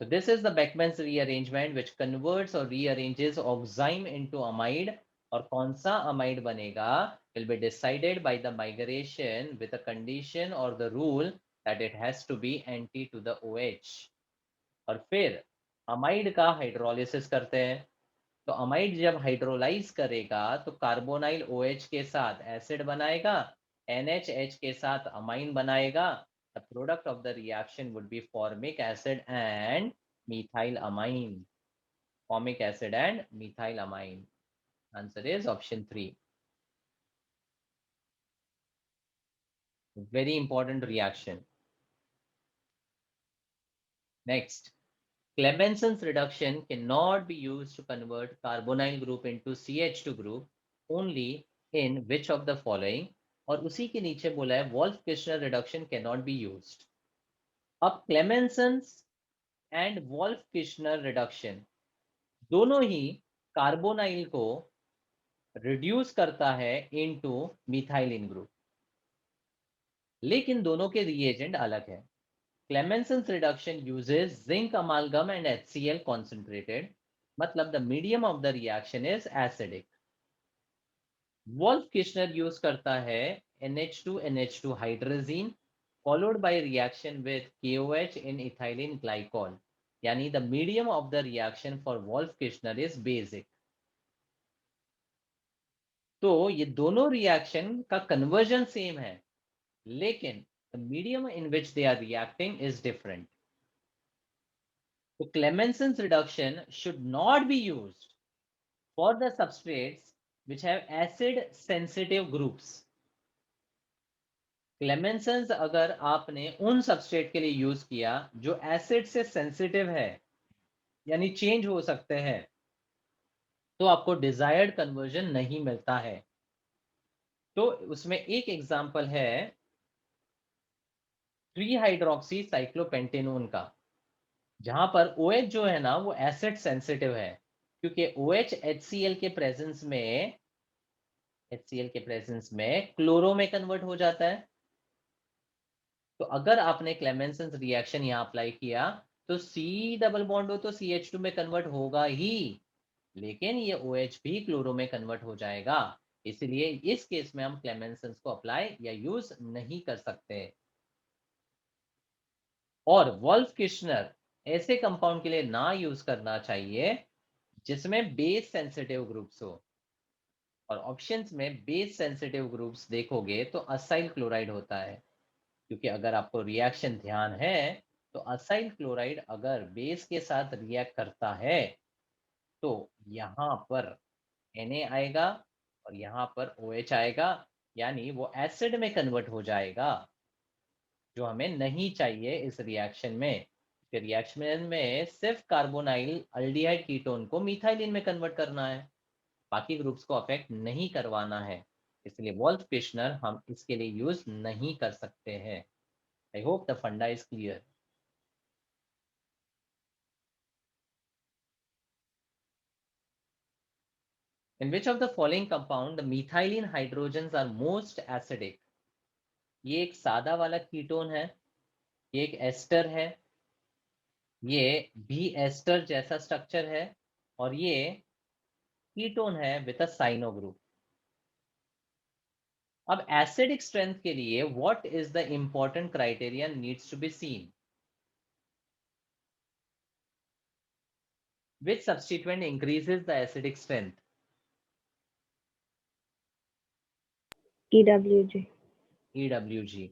So this is the Beckmann's rearrangement which converts or rearranges oxime into amide. और कौन सा अमाइड बनेगा will be decided by the migration with a condition or the rule that it has to be anti to the OH. और फिर अमाइड का हाइड्रोलिसिस करते हैं. तो अमाइड जब हाइड्रोलाइज करेगा तो कार्बोनाइल OH के साथ एसिड बनाएगा, NHH के साथ अमाइन बनाएगा. The product of the reaction would be formic acid and methylamine. Formic acid and methylamine. Answer is option 3. Very important reaction. Next, Clemenson's reduction cannot be used to convert carbonyl group into CH2 group only in which of the following. और उसी के नीचे बोला है Wolff-Kishner reduction cannot be used. अब Clemenson's and Wolff-Kishner reduction दोनों ही कार्बोनाइल को रिड्यूस करता है इनटू मिथाइलिन ग्रुप, लेकिन दोनों के रिएजेंट अलग है. Clemenson's reduction uses zinc amalgam and HCl concentrated. मतलब the medium of the reaction is acidic. Wolff-Kishner use करता है NH2 hydrazine followed by reaction with KOH in ethylene glycol. यानी the medium of the reaction for Wolff-Kishner is basic. तो ये दोनों रिएक्शन का कन्वर्जन सेम है, लेकिन the medium in which they are reacting is different. So Clemenson's reduction should not be used for the substrates which have acid sensitive groups. Clemenson's अगर आपने उन सबस्ट्रेट के लिए यूज किया जो एसिड से सेंसिटिव है यानी चेंज हो सकते हैं, तो आपको डिजायर्ड कन्वर्जन नहीं मिलता है. तो उसमें एक एग्जांपल है 3-हाइड्रोक्सी साइक्लोपेंटेनोन का, जहां पर OH जो है ना वो एसिड सेंसिटिव है, क्योंकि OH HCl के प्रेजेंस में क्लोरो में कन्वर्ट हो जाता है. तो अगर आपने क्लेमेंसन्स रिएक्शन यहाँ अप्लाई किया तो C डबल बॉन्ड हो तो CH2 में कन्वर्ट होगा ही, लेकिन ये OH भी क्लोरो में कन्वर्ट हो जाएगा. इसलिए इस केस में हम क्लेमेंसन्स को अप्लाई या यूज नहीं कर सकते. और वोल्फ-किश्नर ऐसे कंपाउंड के लिए ना यूज करना चाहिए जिसमें बेस सेंसिटिव ग्रुप्स हो. और ऑप्शंस में बेस सेंसिटिव ग्रुप्स देखोगे तो असाइल क्लोराइड होता है, क्योंकि अगर आपको रिएक्शन ध्यान है तो असाइल क्लोराइड अगर बेस के साथ रिएक्ट करता है तो यहाँ पर Na आएगा और यहाँ पर OH आएगा, यानी वो एसिड में कन्वर्ट हो जाएगा, जो हमें नहीं चाहिए इस रिएक्शन में। रिएक्शन में सिर्फ कार्बोनाइल अल्डिहाइड कीटोन को मिथाइलिन में कन्वर्ट करना है, बाकी ग्रुप्स को अफेक्ट नहीं करवाना है। इसलिए वॉल्फ क्वेश्चनर हम इसके लिए यूज नहीं कर सकते हैं। आई होप द फंडा is clear. In which of the following compound the methylene hydrogens are most acidic? ये एक सादा वाला कीटोन है, ये एक एस्टर है, ये भी एस्टर जैसा स्ट्रक्चर है, और ये कीटोन है विद अ साइनो ग्रुप। अब एसिडिक स्ट्रेंथ के लिए what is the important criteria needs to be seen? Which substituent increases the acidic strength? EWG. EWG.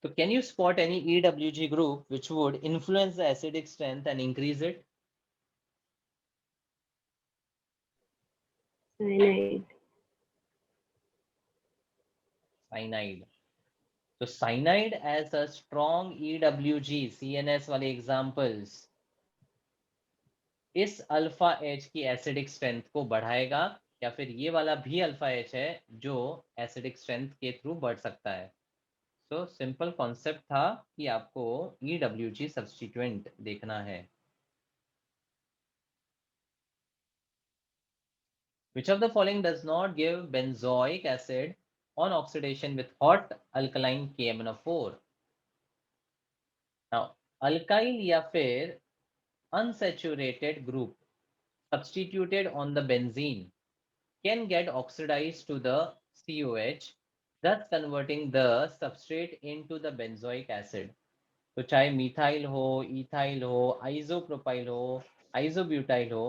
So can you spot any EWG group which would influence the acidic strength and increase it? Cyanide. Cyanide. So cyanide as a strong EWG, CNS वाले examples, इस अल्फा एच की एसिडिक स्ट्रेंथ को बढ़ाएगा, या फिर ये वाला भी अल्फा एच है जो एसिडिक स्ट्रेंथ के थ्रू बढ़ सकता है। सो सिंपल कॉन्सेप्ट था कि आपको EWG सब्स्टिट्यूएंट देखना है। Which of the following does not give benzoic acid on oxidation with hot alkaline KMnO4? Now, alkyl या फिर unsaturated group substituted on the benzene can get oxidized to the COH, thus converting the substrate into the benzoic acid. तो चाहे मिथाइल हो, इथाइल हो, आइसोप्रोपाइल हो, आइसोब्यूटाइल हो,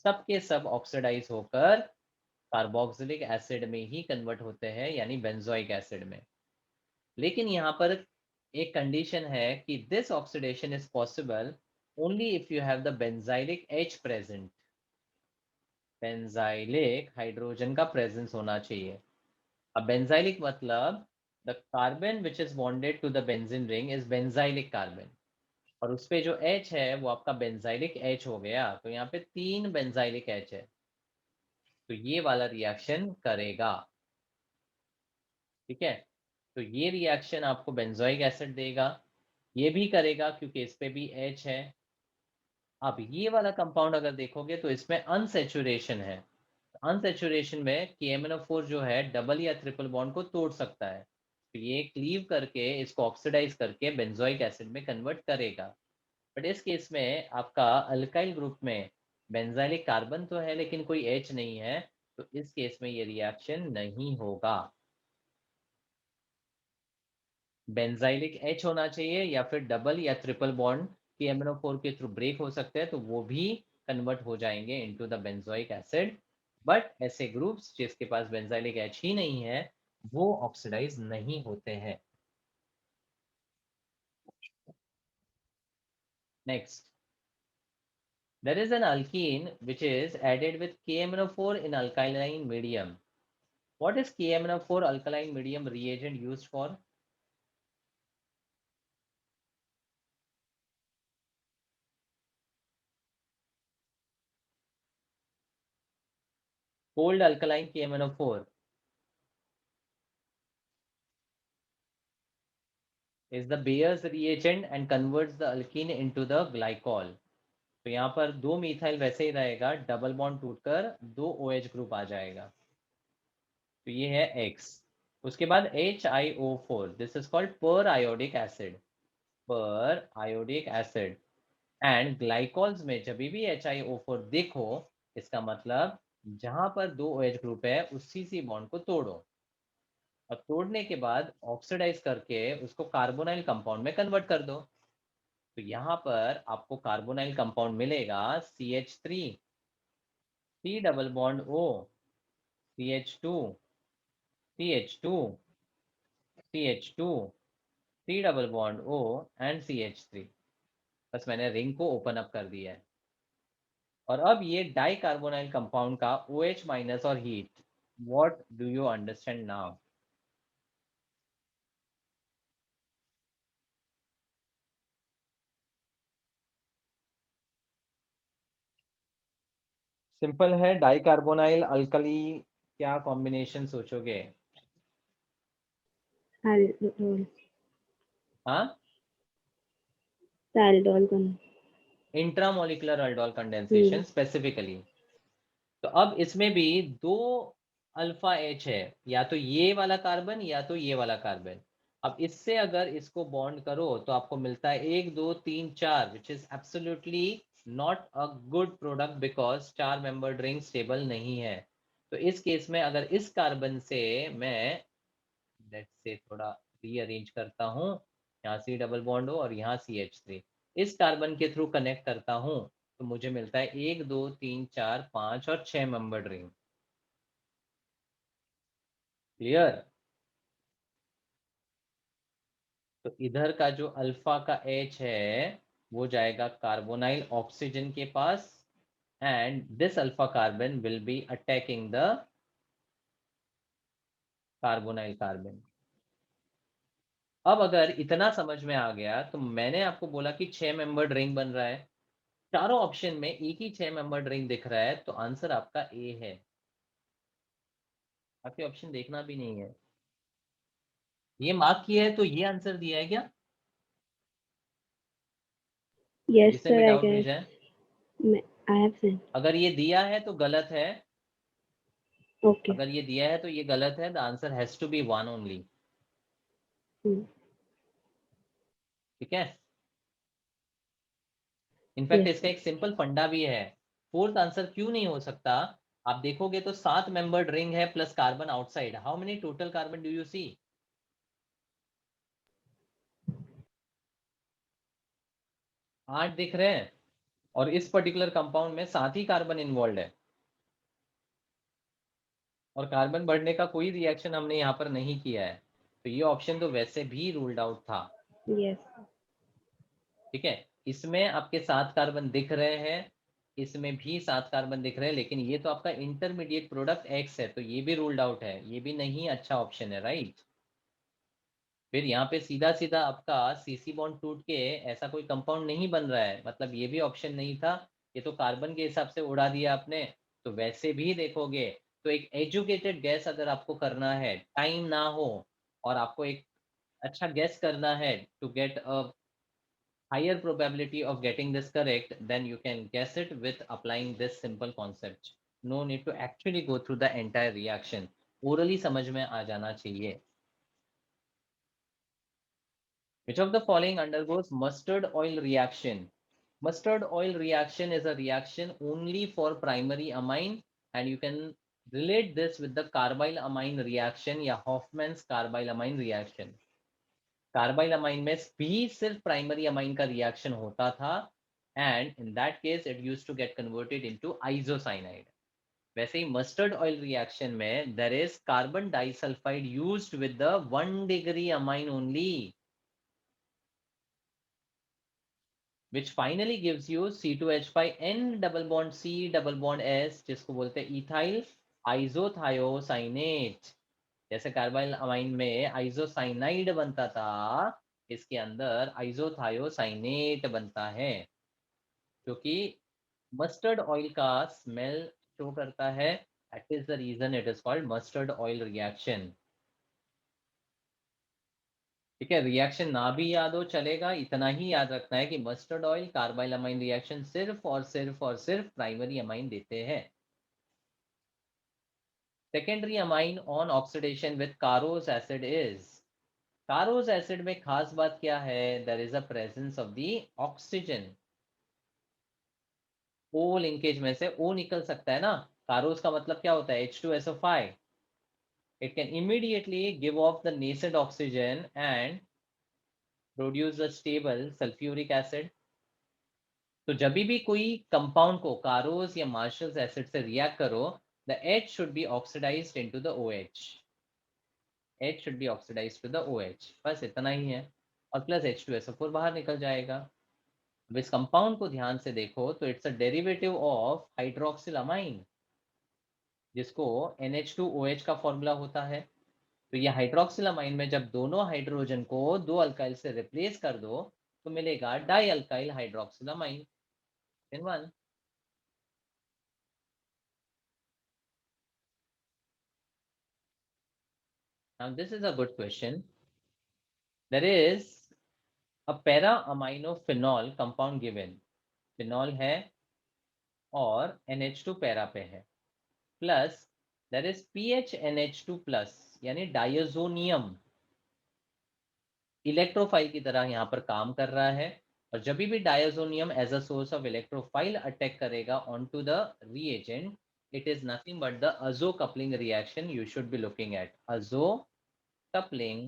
सब के सब ऑक्सीडाइज होकर कार्बोक्सिलिक एसिड में ही कन्वर्ट होते हैं, यानी बेंजोइक एसिड में। लेकिन यहाँ पर एक कंडीशन है कि this oxidation is possible only if you have the benzylic H प्रेजेंट। बेंजाइलिक हाइड्रोजन का प्रेजेंस होना चाहिए। अब बेंजाइलिक मतलब the carbon which is bonded to the benzene ring is benzylic carbon, और उस पे जो H है वो आपका बेंजाइलिक H हो गया। तो यहाँ पे 3 बेंजाइलिक H है, तो ये वाला रिएक्शन करेगा। ठीक है, तो ये रिएक्शन आपको बेंजोइक एसिड देगा, ये भी करेगा क्योंकि इस पे भी H है। अब ये वाला कंपाउंड अगर देखोगे तो इसमें अनसेचुरेशन है। अनसेचुरेशन में KMnO4 जो है डबल या ट्रिपल बॉन्ड को तोड़ सकता है, तो ये क्लीव करके इसको ऑक्सीडाइज करके बेंजोइक एसिड में कन्वर्ट करेगा। बट इस केस में आपका अल्काइल ग्रुप में बेंजाइलिक कार्बन तो है लेकिन कोई H नहीं है, तो इस केस में ये रिएक्शन नहीं होगा। बेंजाइलिक H होना चाहिए या फिर डबल या ट्रिपल बॉन्ड KMnO4 के थ्रू ब्रेक हो सकते हैं, तो वो भी कन्वर्ट हो जाएंगे into the benzoic acid. But ऐसे ग्रुप्स जिसके पास बेंजाइलिक H ही नहीं है वो ऑक्सीडाइज नहीं होते हैं। Next, there is an alkene which is added with KMnO4 in alkaline medium. What is KMnO4 alkaline medium reagent used for? Cold alkaline KMnO4 is the Bayer's reagent and converts the alkene into the glycol. तो यहाँ पर 2 मिथाइल वैसे ही रहेगा, डबल बॉन्ड टूटकर 2 OH ग्रुप आ जाएगा। तो ये है X। उसके बाद HiO4, दिस इज कॉल्ड पर आयोडिक एसिड। पर आयोडिक एसिड एंड ग्लाइकॉल्स में जब भी HiO4 देखो, इसका मतलब जहां पर 2 OH ग्रुप है उस CC बॉन्ड को तोड़ो, और तोड़ने के बाद ऑक्सीडाइज करके उसको कार्बोनाइल कंपाउंड में कन्वर्ट कर दो। तो यहाँ पर आपको कार्बोनाइल कंपाउंड मिलेगा CH3। C double bond O, CH2, CH2, CH2, C double bond O and CH3. बस मैंने रिंग को ओपन अप कर दिया है। और अब ये डाई कार्बोनाइल कंपाउंड का OH माइनस और heat, what do you understand now? Simple है, डाई कार्बोनाइल अल्कली, क्या कॉम्बिनेशन सोचोगे? aldol, हाँ, aldol con. Intramolecular aldol condensation specifically. तो अब इसमें भी दो अल्फा एच है, या तो ये वाला कार्बन या तो ये वाला कार्बन। अब इससे अगर इसको बॉन्ड करो तो आपको मिलता है 1 2 3 4, which is absolutely not a good product because 4 membered ring stable नहीं है। तो इस केस में अगर इस कार्बन से मैं लेट्स से थोड़ा रीअरेंज करता हूँ, यहाँ सी डबल बॉन्ड हो और यहाँ CH3, इस कार्बन के थ्रू कनेक्ट करता हूँ तो मुझे मिलता है 1 2 3 4 5 और 6 मेंबर्ड रिंग। क्लियर? तो इधर का जो अल्फा का H है वो जाएगा कार्बोनाइल ऑक्सीजन के पास, and this alpha carbon will be attacking the carbonyl carbon. अब अगर इतना समझ में आ गया तो मैंने आपको बोला कि 6 मेंबर्ड रिंग बन रहा है, चारों ऑप्शन में एक ही 6 मेंबर्ड रिंग दिख रहा है, तो आंसर आपका ए है। बाकी ऑप्शन देखना भी नहीं है। ये मार्क किया है तो ये आंसर दिया है क्या? Yes, जिसने sir, भी I डाउट guess. भेजा है, I have sent. अगर ये दिया है तो गलत है, Okay. अगर ये दिया है तो ये गलत है। The answer has to be 1 only. Hmm. ठीक है? इनफैक्ट Yes, इसका sir. एक सिंपल फंडा भी है। फोर्थ आंसर क्यों नहीं हो सकता? आप देखोगे तो 7 मेंबर्ड रिंग है plus carbon outside. How many total carbon do you see? 8 दिख रहे हैं, और इस पर्टिकुलर कंपाउंड में 7 ही कार्बन इन्वॉल्व है, और कार्बन बढ़ने का कोई रिएक्शन हमने यहाँ पर नहीं किया है। तो ये ऑप्शन तो वैसे भी रूल्ड आउट था। Yes. ठीक है? इसमें आपके 7 कार्बन दिख रहे हैं, इसमें भी 7 कार्बन दिख रहे हैं, लेकिन ये तो आपका इंटरमीडिएट प्रोडक्ट एक्स है, तो ये भी रूल्ड आउट है, ये भी नहीं अच्छा ऑप्शन है, राइट? फिर यहाँ पे सीधा सीधा आपका सीसी बॉन्ड टूट के ऐसा कोई कंपाउंड नहीं बन रहा है, मतलब ये भी ऑप्शन नहीं था। ये तो कार्बन के हिसाब से उड़ा दिया आपने। तो वैसे भी देखोगे तो एक एजुकेटेड गैस अगर आपको करना है, टाइम ना हो, और आपको एक अच्छा गैस करना है to get a higher probability of getting this correct, then you can guess it with applying this simple concept. No need to actually go through the entire reaction. Orally समझ में आ जाना चाहिए। Which of the following undergoes mustard oil reaction? Mustard oil reaction is a reaction only for primary amine, and you can relate this with the carbyl amine reaction या Hoffman's carbyl amine reaction. Carbyl amine में भी सिर्फ प्राइमरी अमाइन का रिएक्शन होता था, and in that case it used to get converted into isocyanide. वैसे ही मस्टर्ड ऑयल रिएक्शन में there is carbon disulphide used with the 1 degree amine only, which finally gives you C2H5N double bond C double bond S, जिसको बोलते हैं इथाइल आइसोथायोसाइनेट। जैसे कार्बाइल अमाइन में आइसोसाइनाइड बनता था, इसके अंदर आइसोथायोसाइनेट बनता है, क्योंकि मस्टर्ड ऑयल का स्मेल शो करता है। That is the reason it is called mustard oil reaction. ठीक है? रिएक्शन ना भी याद हो चलेगा, इतना ही याद रखना है कि mustard oil carbylamine reaction सिर्फ और सिर्फ और सिर्फ प्राइमरी अमाइन देते हैं। Secondary amine on oxidation with caro's acid is, caro's acid में खास बात क्या है? There is a presence of the oxygen. O linkage में से ओ निकल सकता है ना। कारोस का मतलब क्या होता है? H2SO5। it can immediately give off the nascent oxygen and produce a stable sulfuric acid. तो जब भी कोई कंपाउंड को कारोस या मार्शल्स एसिड से रिएक्ट करो, the H should be oxidized into the OH. H should be oxidized to the OH. बस इतना ही है, और प्लस H2SO4 बाहर निकल जाएगा. अब इस कंपाउंड को ध्यान से देखो तो it's a derivative of hydroxyl amine, जिसको NH2OH का फॉर्मूला होता है. तो ये हाइड्रोक्सिल अमाइन में जब दोनों हाइड्रोजन को दो अल्काइल से रिप्लेस कर दो तो मिलेगा die alkyl hydroxyl amine in one. Now this is a good question. There is a para-aminophenol compound given. Phenol है और NH2 पैरा पे है, plus there is PHNH2 plus यानी डायजोनियम इलेक्ट्रोफाइल की तरह यहाँ पर काम कर रहा है. और जब भी diazonium as a source of electrophile attack करेगा onto the reagent, it is nothing but the azo coupling reaction you should be looking at. Azo coupling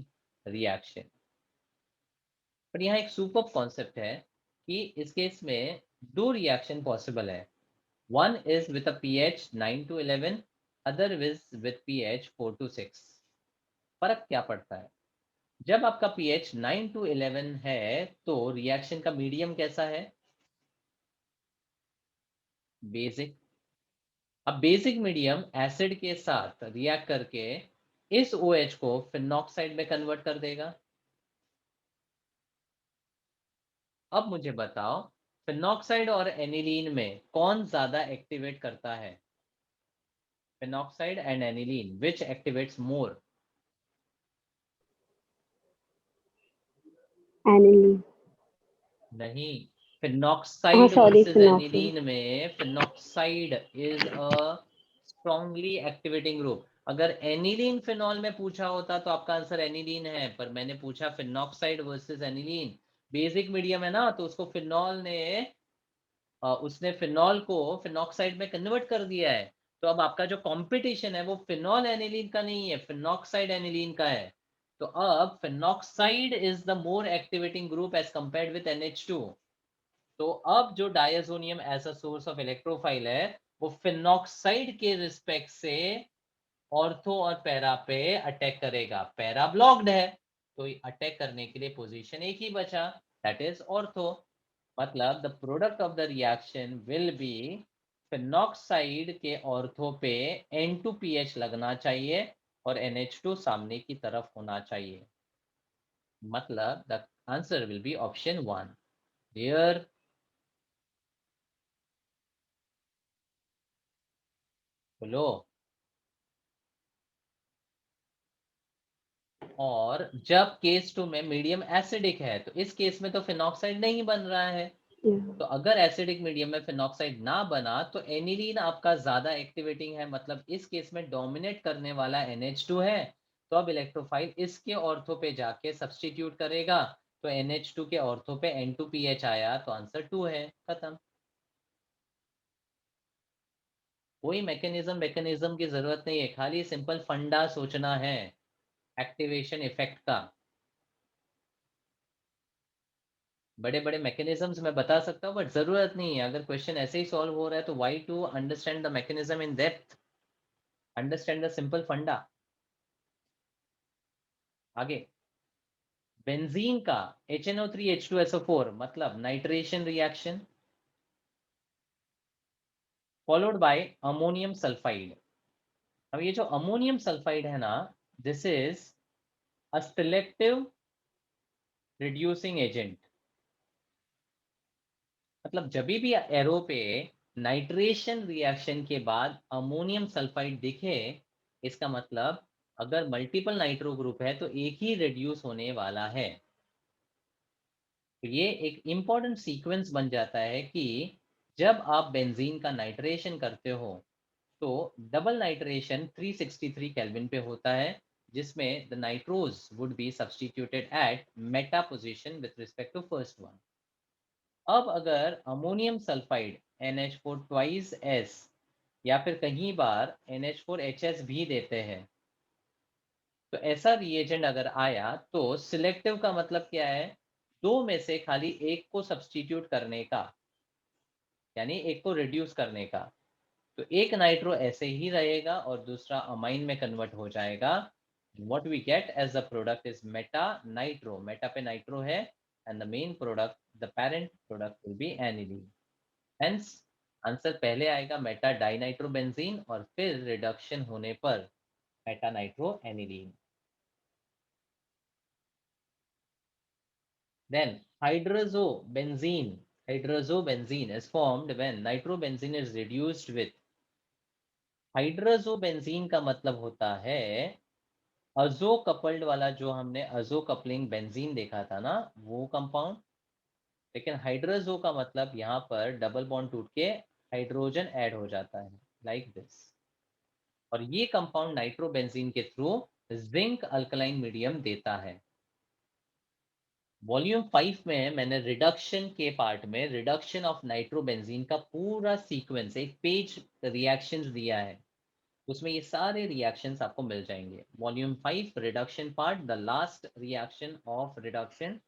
reaction. पर यहाँ एक सुपर कॉन्सेप्ट है कि इस केस में दो रिएक्शन पॉसिबल है. One is with a pH 9 to 11, other is with pH 4 to 6. फर्क क्या पड़ता है? जब आपका pH 9 to 11 है तो रिएक्शन का मीडियम कैसा है? बेसिक. अब बेसिक मीडियम एसिड के साथ रिएक्ट करके इस OH को फिनॉक्साइड में कन्वर्ट कर देगा. अब मुझे बताओ फिनॉक्साइड और एनिलीन में कौन ज्यादा एक्टिवेट करता है? Phenoxide and aniline, which activates more? Aniline. नहीं, phenoxide sorry, versus phenoxide. Aniline में phenoxide is a strongly activating group. अगर एनिलीन फिनॉल में पूछा होता तो आपका आंसर एनिलीन है, पर मैंने पूछा phenoxide versus aniline. Basic medium है ना, तो उसको फिनॉल ने उसने फिनॉल को फिनॉक्साइड में कन्वर्ट कर दिया है. तो अब आपका जो कंपटीशन है वो फिनॉल एनिलीन का नहीं है, फिनॉक्साइड एनिलीन का है. तो अब phenoxide is the more activating group as compared with NH2. तो अब जो diazonium as a source of electrophile है वो फिनॉक्साइड के रिस्पेक्ट से ऑर्थो और पैरा पे अटैक करेगा. पैरा ब्लॉक्ड है तो अटैक करने के लिए पोजीशन एक ही बचा, दैट इज ऑर्थो. मतलब the product of the reaction will be phenoxide के ऑर्थो पे N2PH लगना चाहिए और NH2 सामने की तरफ होना चाहिए. मतलब the answer will be option 1. Clear? बोलो. और जब केस 2 में मीडियम एसिडिक है तो इस केस में तो फिनॉक्साइड नहीं बन रहा है. Yeah. तो अगर एसिडिक मीडियम में फिनॉक्साइड ना बना तो एनिलीन आपका ज्यादा एक्टिवेटिंग है, मतलब इस केस में डोमिनेट करने वाला NH2 है. तो अब इलेक्ट्रोफाइल इसके ऑर्थो पे जाके सब्स्टिट्यूट करेगा, तो NH2 के ऑर्थो पे N2PH आया, तो आंसर 2 है. खत्म. कोई मैकेनिज्म की जरूरत नहीं है, खाली सिंपल फंडा सोचना है एक्टिवेशन इफेक्ट का. बड़े बड़े मैकेनिज्म्स मैं बता सकता हूँ बट जरूरत नहीं है. अगर क्वेश्चन ऐसे ही सॉल्व हो रहा है तो why to understand the mechanism in depth? Understand the simple funda. आगे, बेंजीन का HNO3H2SO4 मतलब nitration reaction followed by ammonium sulphide. अब ये जो अमोनियम सल्फाइड है ना, this is a selective reducing agent. मतलब जब भी एरो पे नाइट्रेशन रिएक्शन के बाद अमोनियम सल्फाइड दिखे, इसका मतलब अगर मल्टीपल नाइट्रो ग्रुप है तो एक ही रिड्यूस होने वाला है. तो ये एक इंपॉर्टेंट सीक्वेंस बन जाता है कि जब आप बेंजीन का नाइट्रेशन करते हो तो डबल नाइट्रेशन 363 केल्विन पे होता है, जिसमें the nitrogen would be substituted at meta position with respect to first one. अब अगर ammonium sulphide NH4 twice S या फिर कहीं बार NH4HS भी देते हैं, तो ऐसा रिएजेंट अगर आया तो सिलेक्टिव का मतलब क्या है? दो में से खाली एक को सब्स्टिट्यूट करने का. यानी एक को रिड्यूस करने का। तो एक नाइट्रो ऐसे ही रहेगा और दूसरा अमाइन में कन्वर्ट हो जाएगा। What we get as the product is meta nitro. Meta पे नाइट्रो है and the main product, the parent product will be aniline. Hence answer पहले आएगा मेटा डाइनाइट्रोबेंजीन और फिर रिडक्शन होने पर Meta nitro aniline. Then hydrazobenzene. Hydrazobenzene is formed when nitrobenzene is reduced with। हाइड्रोजोबेंजीन का मतलब होता है अजो कपल्ड वाला, जो हमने अजो कपलिंग बेंजीन देखा था ना, वो कंपाउंड। लेकिन हाइड्रोजो का मतलब यहाँ पर डबल बॉन्ड टूट के हाइड्रोजन ऐड हो जाता है, लाइक दिस। और ये कंपाउंड नाइट्रोबेंजीन के थ्रू जिंक अल्कलाइन मीडियम देता है। वॉल्यूम 5 में मैंने रिडक्शन के पार्ट में रिडक्शन ऑफ नाइट्रोबेंजीन का पूरा सीक्वेंस, एक पेज रिएक्शंस दिया है, उसमें ये सारे रिएक्शंस आपको मिल जाएंगे। Volume 5 reduction part, the last reaction of reduction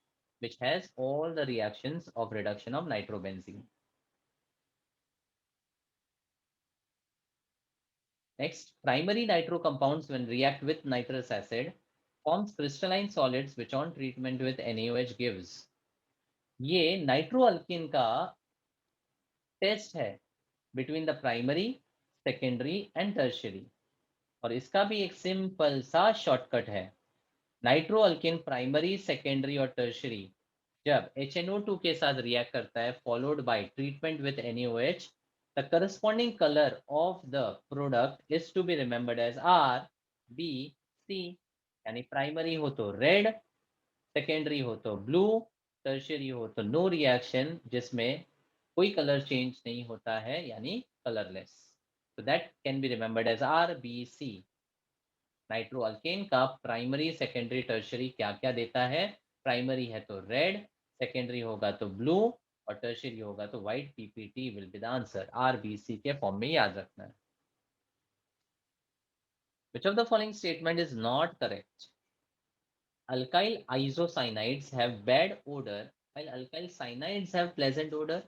which has all the reactions of reduction of nitrobenzene. Next, primary nitro compounds when react with nitrous acid forms crystalline solids which on treatment with NaOH gives। ये नाइट्रोअल्किन का टेस्ट है between the primary, secondary and tertiary, और इसका भी एक सिंपल सा शॉर्टकट है। नाइट्रोअल्किन प्राइमरी, सेकेंडरी और टर्शियरी जब HNO2 के साथ रिएक्ट करता है followed by treatment with NaOH, the corresponding colour of the product is to be remembered as RBC। यानी प्राइमरी हो तो रेड, सेकेंडरी हो तो ब्लू, टर्शियरी हो तो नो रिएक्शन, जिसमें कोई कलर चेंज नहीं होता है, यानी कलरलेस। तो that can be remembered as RBC। Nitroalkane का प्राइमरी, सेकेंडरी, टर्शियरी क्या क्या देता है? प्राइमरी है तो रेड, सेकेंडरी होगा तो ब्लू और टर्शियरी होगा तो white. PPT will be the answer, RBC के फॉर्म में याद रखना है। Which of the following statement is not correct? Alkyl isocyanide have bad odor while alkyl cyanides have pleasant odor।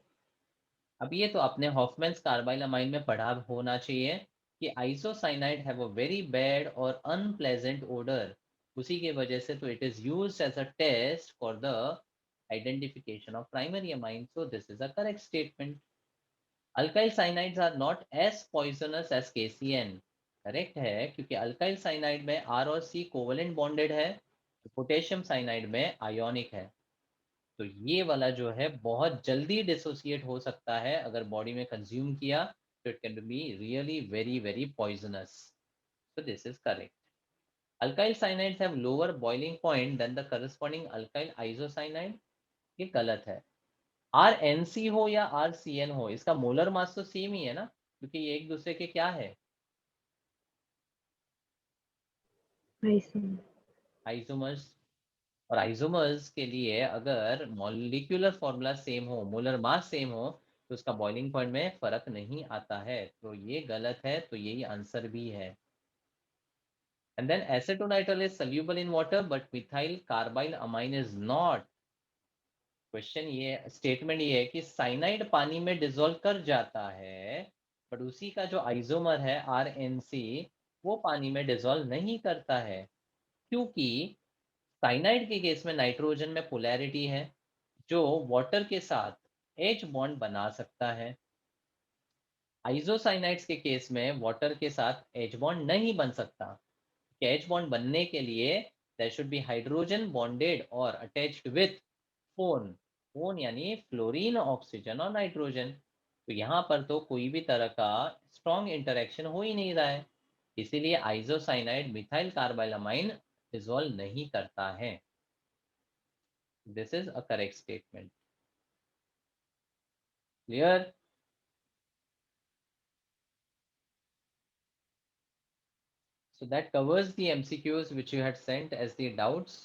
अब ये तो आपने हॉफमैन्स कार्बाइलामाइन में पढ़ा होना चाहिए कि isocyanide have a very bad और अनप्लेजेंट ओडर। उसी के वजह से तो it is used as a test for the identification of primary amine. So this is a correct statement. Alkyl cyanides are not as poisonous as KCN। Correct है, क्योंकि अल्काइल साइनाइड में R और C कोवेलेंट बॉन्डेड है, पोटेशियम साइनाइड में आयोनिक है। तो ये वाला जो है बहुत जल्दी डिसोसिएट हो सकता है, अगर बॉडी में कंज्यूम किया तो it can be really very very poisonous. So this is correct. Alkyl cyanides have lower boiling point than the corresponding alkyl isocyanide. ये गलत है। RNC हो या RCN हो, इसका मोलर मास तो सेम ही है ना, क्योंकि ये एक दूसरे के क्या है? Isomer. आइसोमर्स। और आइसोमर्स के लिए अगर मॉलिक्यूलर फॉर्मूला सेम हो, मोलर मास सेम हो, तो उसका बॉइलिंग पॉइंट में फर्क नहीं आता है। तो ये गलत है, तो यही आंसर भी है। And then acetonitrile is soluble in water but methyl carbyl amine is not. Question ये, स्टेटमेंट ये है कि साइनाइड पानी में डिसॉल्व कर जाता है, बट उसी का जो आइसोमर है RNC वो पानी में डिसॉल्व नहीं करता है, क्योंकि साइनाइड के केस में नाइट्रोजन में पोलैरिटी है जो वाटर के साथ H बॉन्ड बना सकता है। आइसोसाइनाइड्स के केस में वाटर के साथ H बॉन्ड नहीं बन सकता। H बॉन्ड बनने के लिए there should be hydrogen bonded और अटैच्ड विथ फोन। फोन यानी फ्लोरीन, ऑक्सीजन और नाइट्रोजन। तो यहाँ पर तो कोई भी तरह का स्ट्रॉन्ग इंटरेक्शन हो ही नहीं रहा है, इसीलिए आइसोसाइनाइड मिथाइल कार्बाइलामाइन डिसॉल्व नहीं करता है। This is a correct statement. Clear? So that covers the MCQs which you had sent as the doubts.